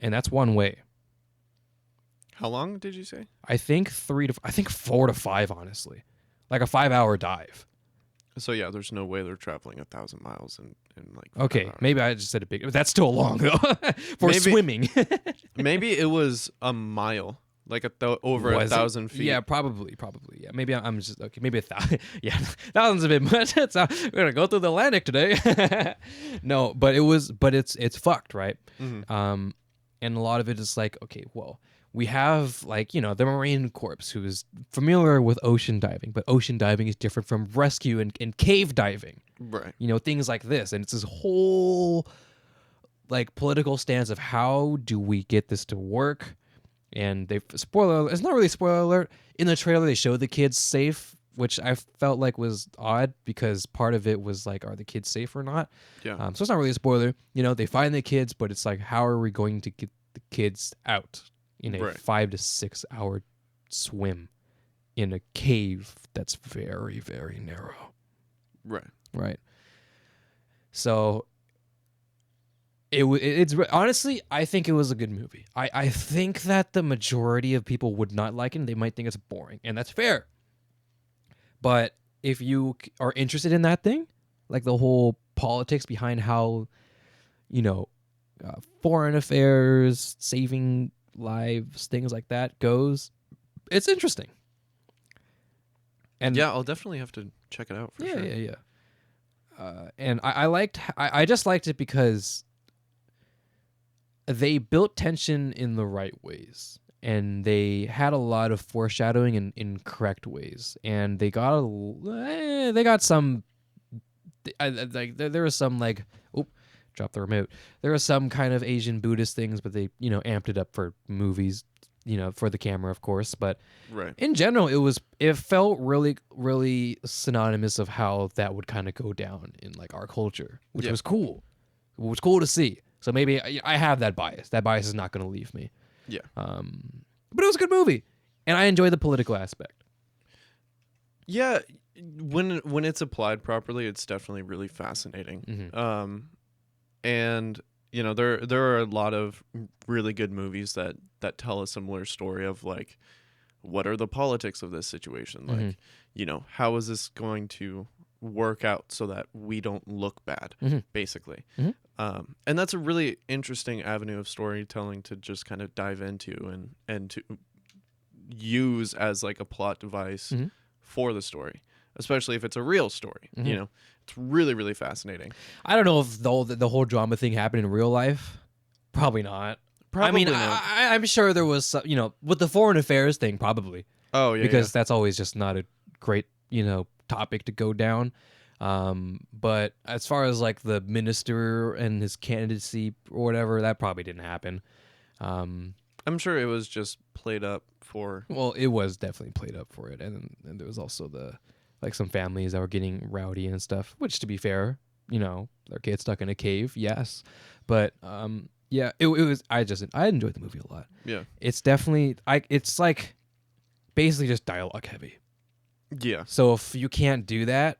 and that's one way. How long did you say? I think 4 to 5. Honestly, like a 5-hour dive. So yeah, there's no way they're traveling 1,000 miles in like. Okay, 5 hours. maybe I just said a big. That's still long though for Maybe- swimming. Maybe it was a mile, like over Was it? 1,000 feet. Yeah, probably. Yeah, maybe I'm just okay. Maybe 1,000. Yeah, 1,000's a bit much. We're gonna go through the Atlantic today. No, but it's fucked, right? Mhm. And a lot of it is like, okay, well, we have like, you know, the Marine Corps who is familiar with ocean diving, but ocean diving is different from rescue and cave diving. Right. You know, things like this, and it's this whole like political stance of how do we get this to work. And they spoiler alert, it's not really spoiler alert. In the trailer they showed the kids safe, which I felt like was odd because part of it was like, are the kids safe or not? Yeah. So it's not really a spoiler. You know, they find the kids, but it's like, how are we going to get the kids out in a Right. 5 to 6 hour swim in a cave that's very, very narrow? Right. Right. So it's honestly, I think it was a good movie. I think that the majority of people would not like it and they might think it's boring, and that's fair. But if you are interested in that thing, like the whole politics behind how, you know, foreign affairs, saving lives, things like that goes, it's interesting. And Yeah, I'll definitely have to check it out for sure. yeah. And I just liked it because they built tension in the right ways, and they had a lot of foreshadowing in correct ways, and they got some like there was some like, oh, drop the remote. There was some kind of Asian Buddhist things, but they, you know, amped it up for movies, you know, for the camera, of course. But Right. in general, it felt really, really synonymous of how that would kind of go down in like our culture, which Yeah. was cool. It was cool to see. So maybe I have that bias. That bias is not going to leave me. Yeah. But it was a good movie, and I enjoy the political aspect. Yeah, when it's applied properly, it's definitely really fascinating. Mhm. And you know, there are a lot of really good movies that tell a similar story of like, what are the politics of this situation? Like, Mhm. you know, how is this going to work out so that we don't look bad, Mhm. basically. Mhm. And that's a really interesting avenue of storytelling to just kind of dive into and to use as like a plot device Mhm. for the story, especially if it's a real story. Mhm. You know, it's really, really fascinating. I don't know if the whole drama thing happened in real life. Probably not. I mean, not. I'm sure there was some, you know, with the foreign affairs thing, probably. Oh yeah, Because that's always just not a great, you know, topic to go down. But as far as like the minister and his candidacy or whatever, that probably didn't happen. I'm sure it was just played up for. Well, it was definitely played up for it, and there was also like some families that were getting rowdy and stuff. Which, to be fair, you know, their kids stuck in a cave, yes, but yeah, it was. I enjoyed the movie a lot. Yeah. It's definitely it's like basically just dialogue heavy. Yeah. So if you can't do that,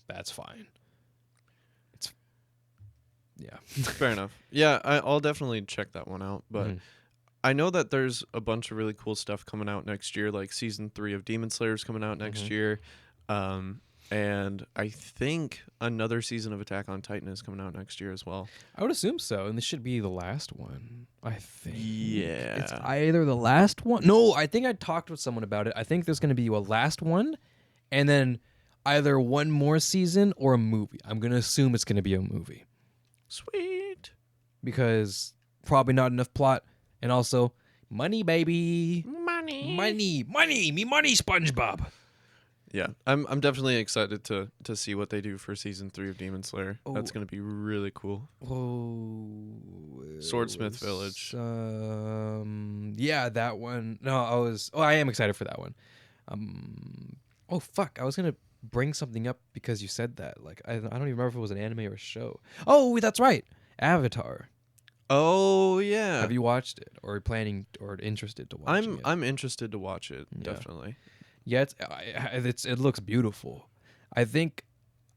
that's fine. It's yeah. Fair enough. Yeah, I'll definitely check that one out. But Mhm. I know that there's a bunch of really cool stuff coming out next year, like season 3 of Demon Slayer is coming out next Mhm. year. And I think another season of Attack on Titan is coming out next year as well. I would assume so, and this should be the last one. I think. Yeah. It's either the last one. No, I think I talked with someone about it. I think there's going to be a last one, and then either one more season or a movie. I'm gonna assume it's gonna be a movie Sweet. because probably not enough plot, and also money, baby, Money. me money, SpongeBob. Yeah, I'm definitely excited to see what they do for season 3 of Demon Slayer. Oh. That's gonna be really cool. Oh, Swordsmith Village. Yeah, that one. No, I am excited for that one. Oh fuck, I was gonna bring something up because you said that. Like, I don't even remember if it was an anime or a show. Oh, that's right, Avatar. Oh yeah. Have you watched it or planning or interested to watch it? I'm interested to watch it. Yeah. Definitely. Yeah, it looks beautiful. I don't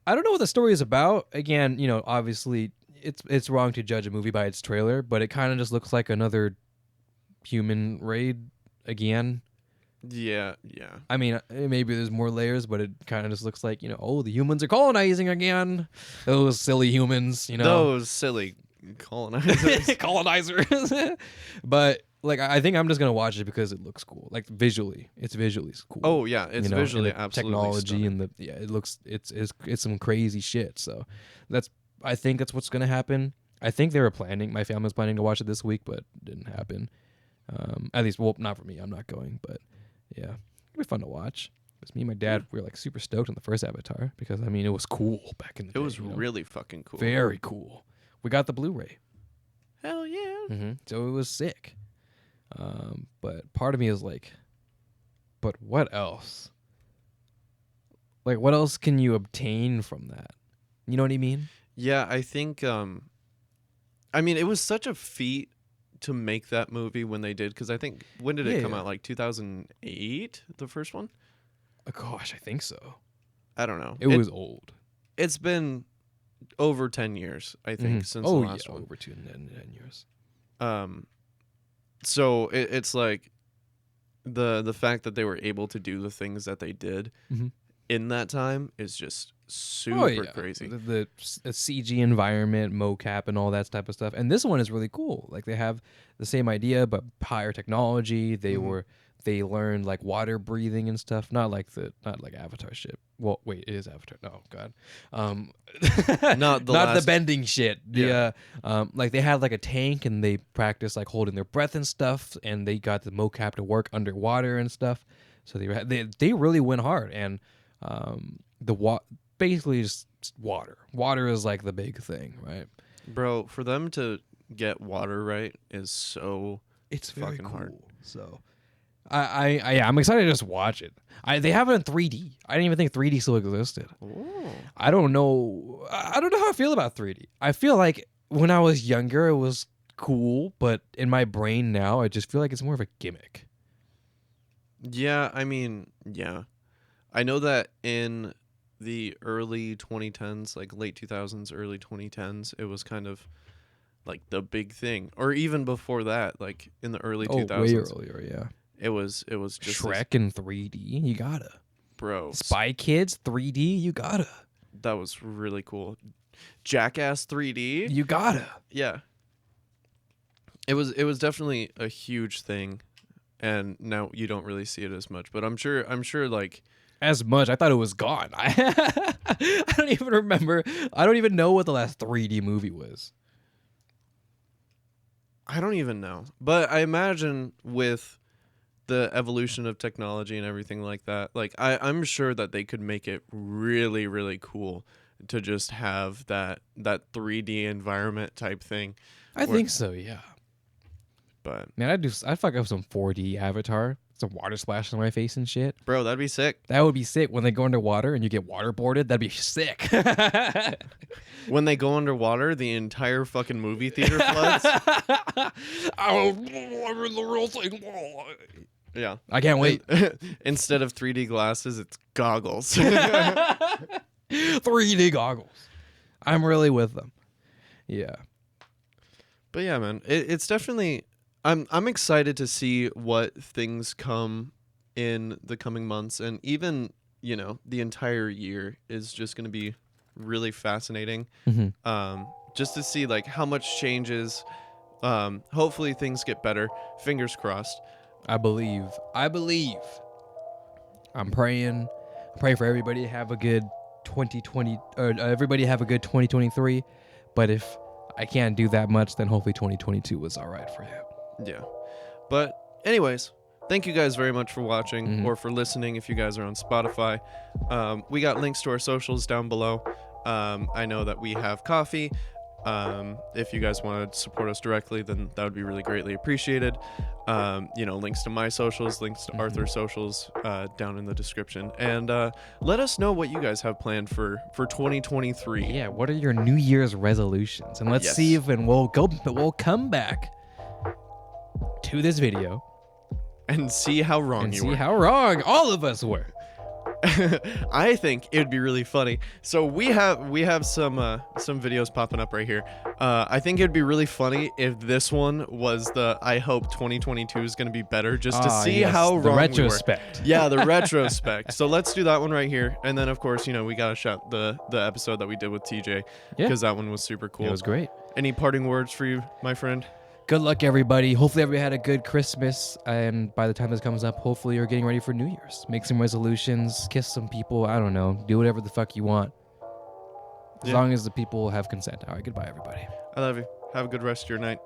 know what the story is about. Again, obviously it's wrong to judge a movie by its trailer, but it kind of just looks like another human raid again. Yeah. I mean, maybe there's more layers, but it kind of just looks like, the humans are colonizing again. Those silly humans, Those silly colonizers. colonizers. But like, I think I'm just gonna watch it because it looks cool. Like visually, it's visually cool. Oh yeah, it's visually and the absolutely technology stunning. and it looks it's some crazy shit. So I think that's what's gonna happen. I think they were planning. My family was planning to watch it this week, but it didn't happen. At least, well, not for me. I'm not going, but yeah, it'll be fun to watch. Because me and my dad, we were like super stoked on the first Avatar because I mean it was cool back in the day. It was really fucking cool. very cool. We got the Blu-ray, Hell yeah. so it was sick. But part of me is like, but what else? Like, what else can you obtain from that? You know what I mean? Yeah, I think I mean it was such a feat to make that movie when they did, because I think when did it come out? Like 2008, the first one? Oh, gosh, I think so. I don't know. It was old. It's been over 10 years, I think, since the last one. Over 10 years. So it's like the fact that they were able to do the things that they did in that time is just super crazy. The CG environment, mocap, and all that type of stuff. And this one is really cool. Like, they have the same idea, but higher technology. They learned like water breathing and stuff. Not like Avatar shit. Well, wait, it is Avatar. No, God. Not the bending shit. Like they had like a tank and they practiced like holding their breath and stuff, and they got the mocap to work underwater and stuff. So they really went hard, and basically just water. Water is like the big thing, right? Bro, for them to get water right is so it's very fucking cool. hard. So I'm excited to just watch it. They have it in 3D. I didn't even think 3D still existed. Ooh. I don't know how I feel about 3D. I feel like when I was younger it was cool, but in my brain now I just feel like it's more of a gimmick. Yeah, I mean, yeah. I know that in the early 2010s, like late 2000s, early 2010s, it was kind of like the big thing. Or even before that, like in the early 2000s. Way earlier, yeah. It was just Shrek in 3D, you gotta. Bro. Spy Kids 3D, you gotta. That was really cool. Jackass 3D, you gotta. Yeah. It was definitely a huge thing, and now you don't really see it as much, but I'm sure like as much. I thought it was gone. I don't even remember. I don't even know what the last 3D movie was. I don't even know. But I imagine with the evolution of technology and everything like that, like I'm sure that they could make it really, really cool to just have that 3D environment type thing. I think so, yeah. But man, I'd fuck up some 4D Avatar. Some water splash on my face and shit. Bro, that'd be sick. That would be sick. When they go underwater and you get waterboarded, that'd be sick. When they go underwater, the entire fucking movie theater floods. I'm in the real thing. Yeah. I can't wait. Instead of 3D glasses, it's goggles. 3D goggles. I'm really with them. Yeah. But yeah, man, it's definitely... I'm excited to see what things come in the coming months, and even, the entire year is just going to be really fascinating. Just to see like how much changes. Hopefully things get better. Fingers crossed. I believe. I'm praying. Pray for everybody to have a good 2020, or everybody have a good 2023. But if I can't do that much, then hopefully 2022 was all right for you. Yeah. But anyways, thank you guys very much for watching or for listening if you guys are on Spotify. We got links to our socials down below. I know that we have coffee. If you guys want to support us directly, then that would be really greatly appreciated. Links to my socials, links to Arthur's socials down in the description. And let us know what you guys have planned for 2023. Yeah, what are your New Year's resolutions? And let's see if we'll come back to this video and see how wrong and you see were. how wrong all of us were. I think it would be really funny. So we have some videos popping up right here. I think it'd be really funny if this one was the I hope 2022 is going to be better, just to see how the wrong retrospect. we were. Yeah, the retrospect. So let's do that one right here, and then of course we gotta shout the episode that we did with TJ because that one was super cool. It was great. Any parting words for you, my friend? Good luck, everybody. Hopefully everybody had a good Christmas, and by the time this comes up, hopefully you're getting ready for New Year's. Make some resolutions, kiss some people, I don't know, do whatever the fuck you want. As long as the people have consent. All right, goodbye, everybody. I love you. Have a good rest of your night,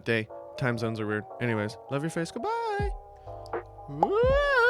day. Time zones are weird. Anyways, love your face. Goodbye. Woo!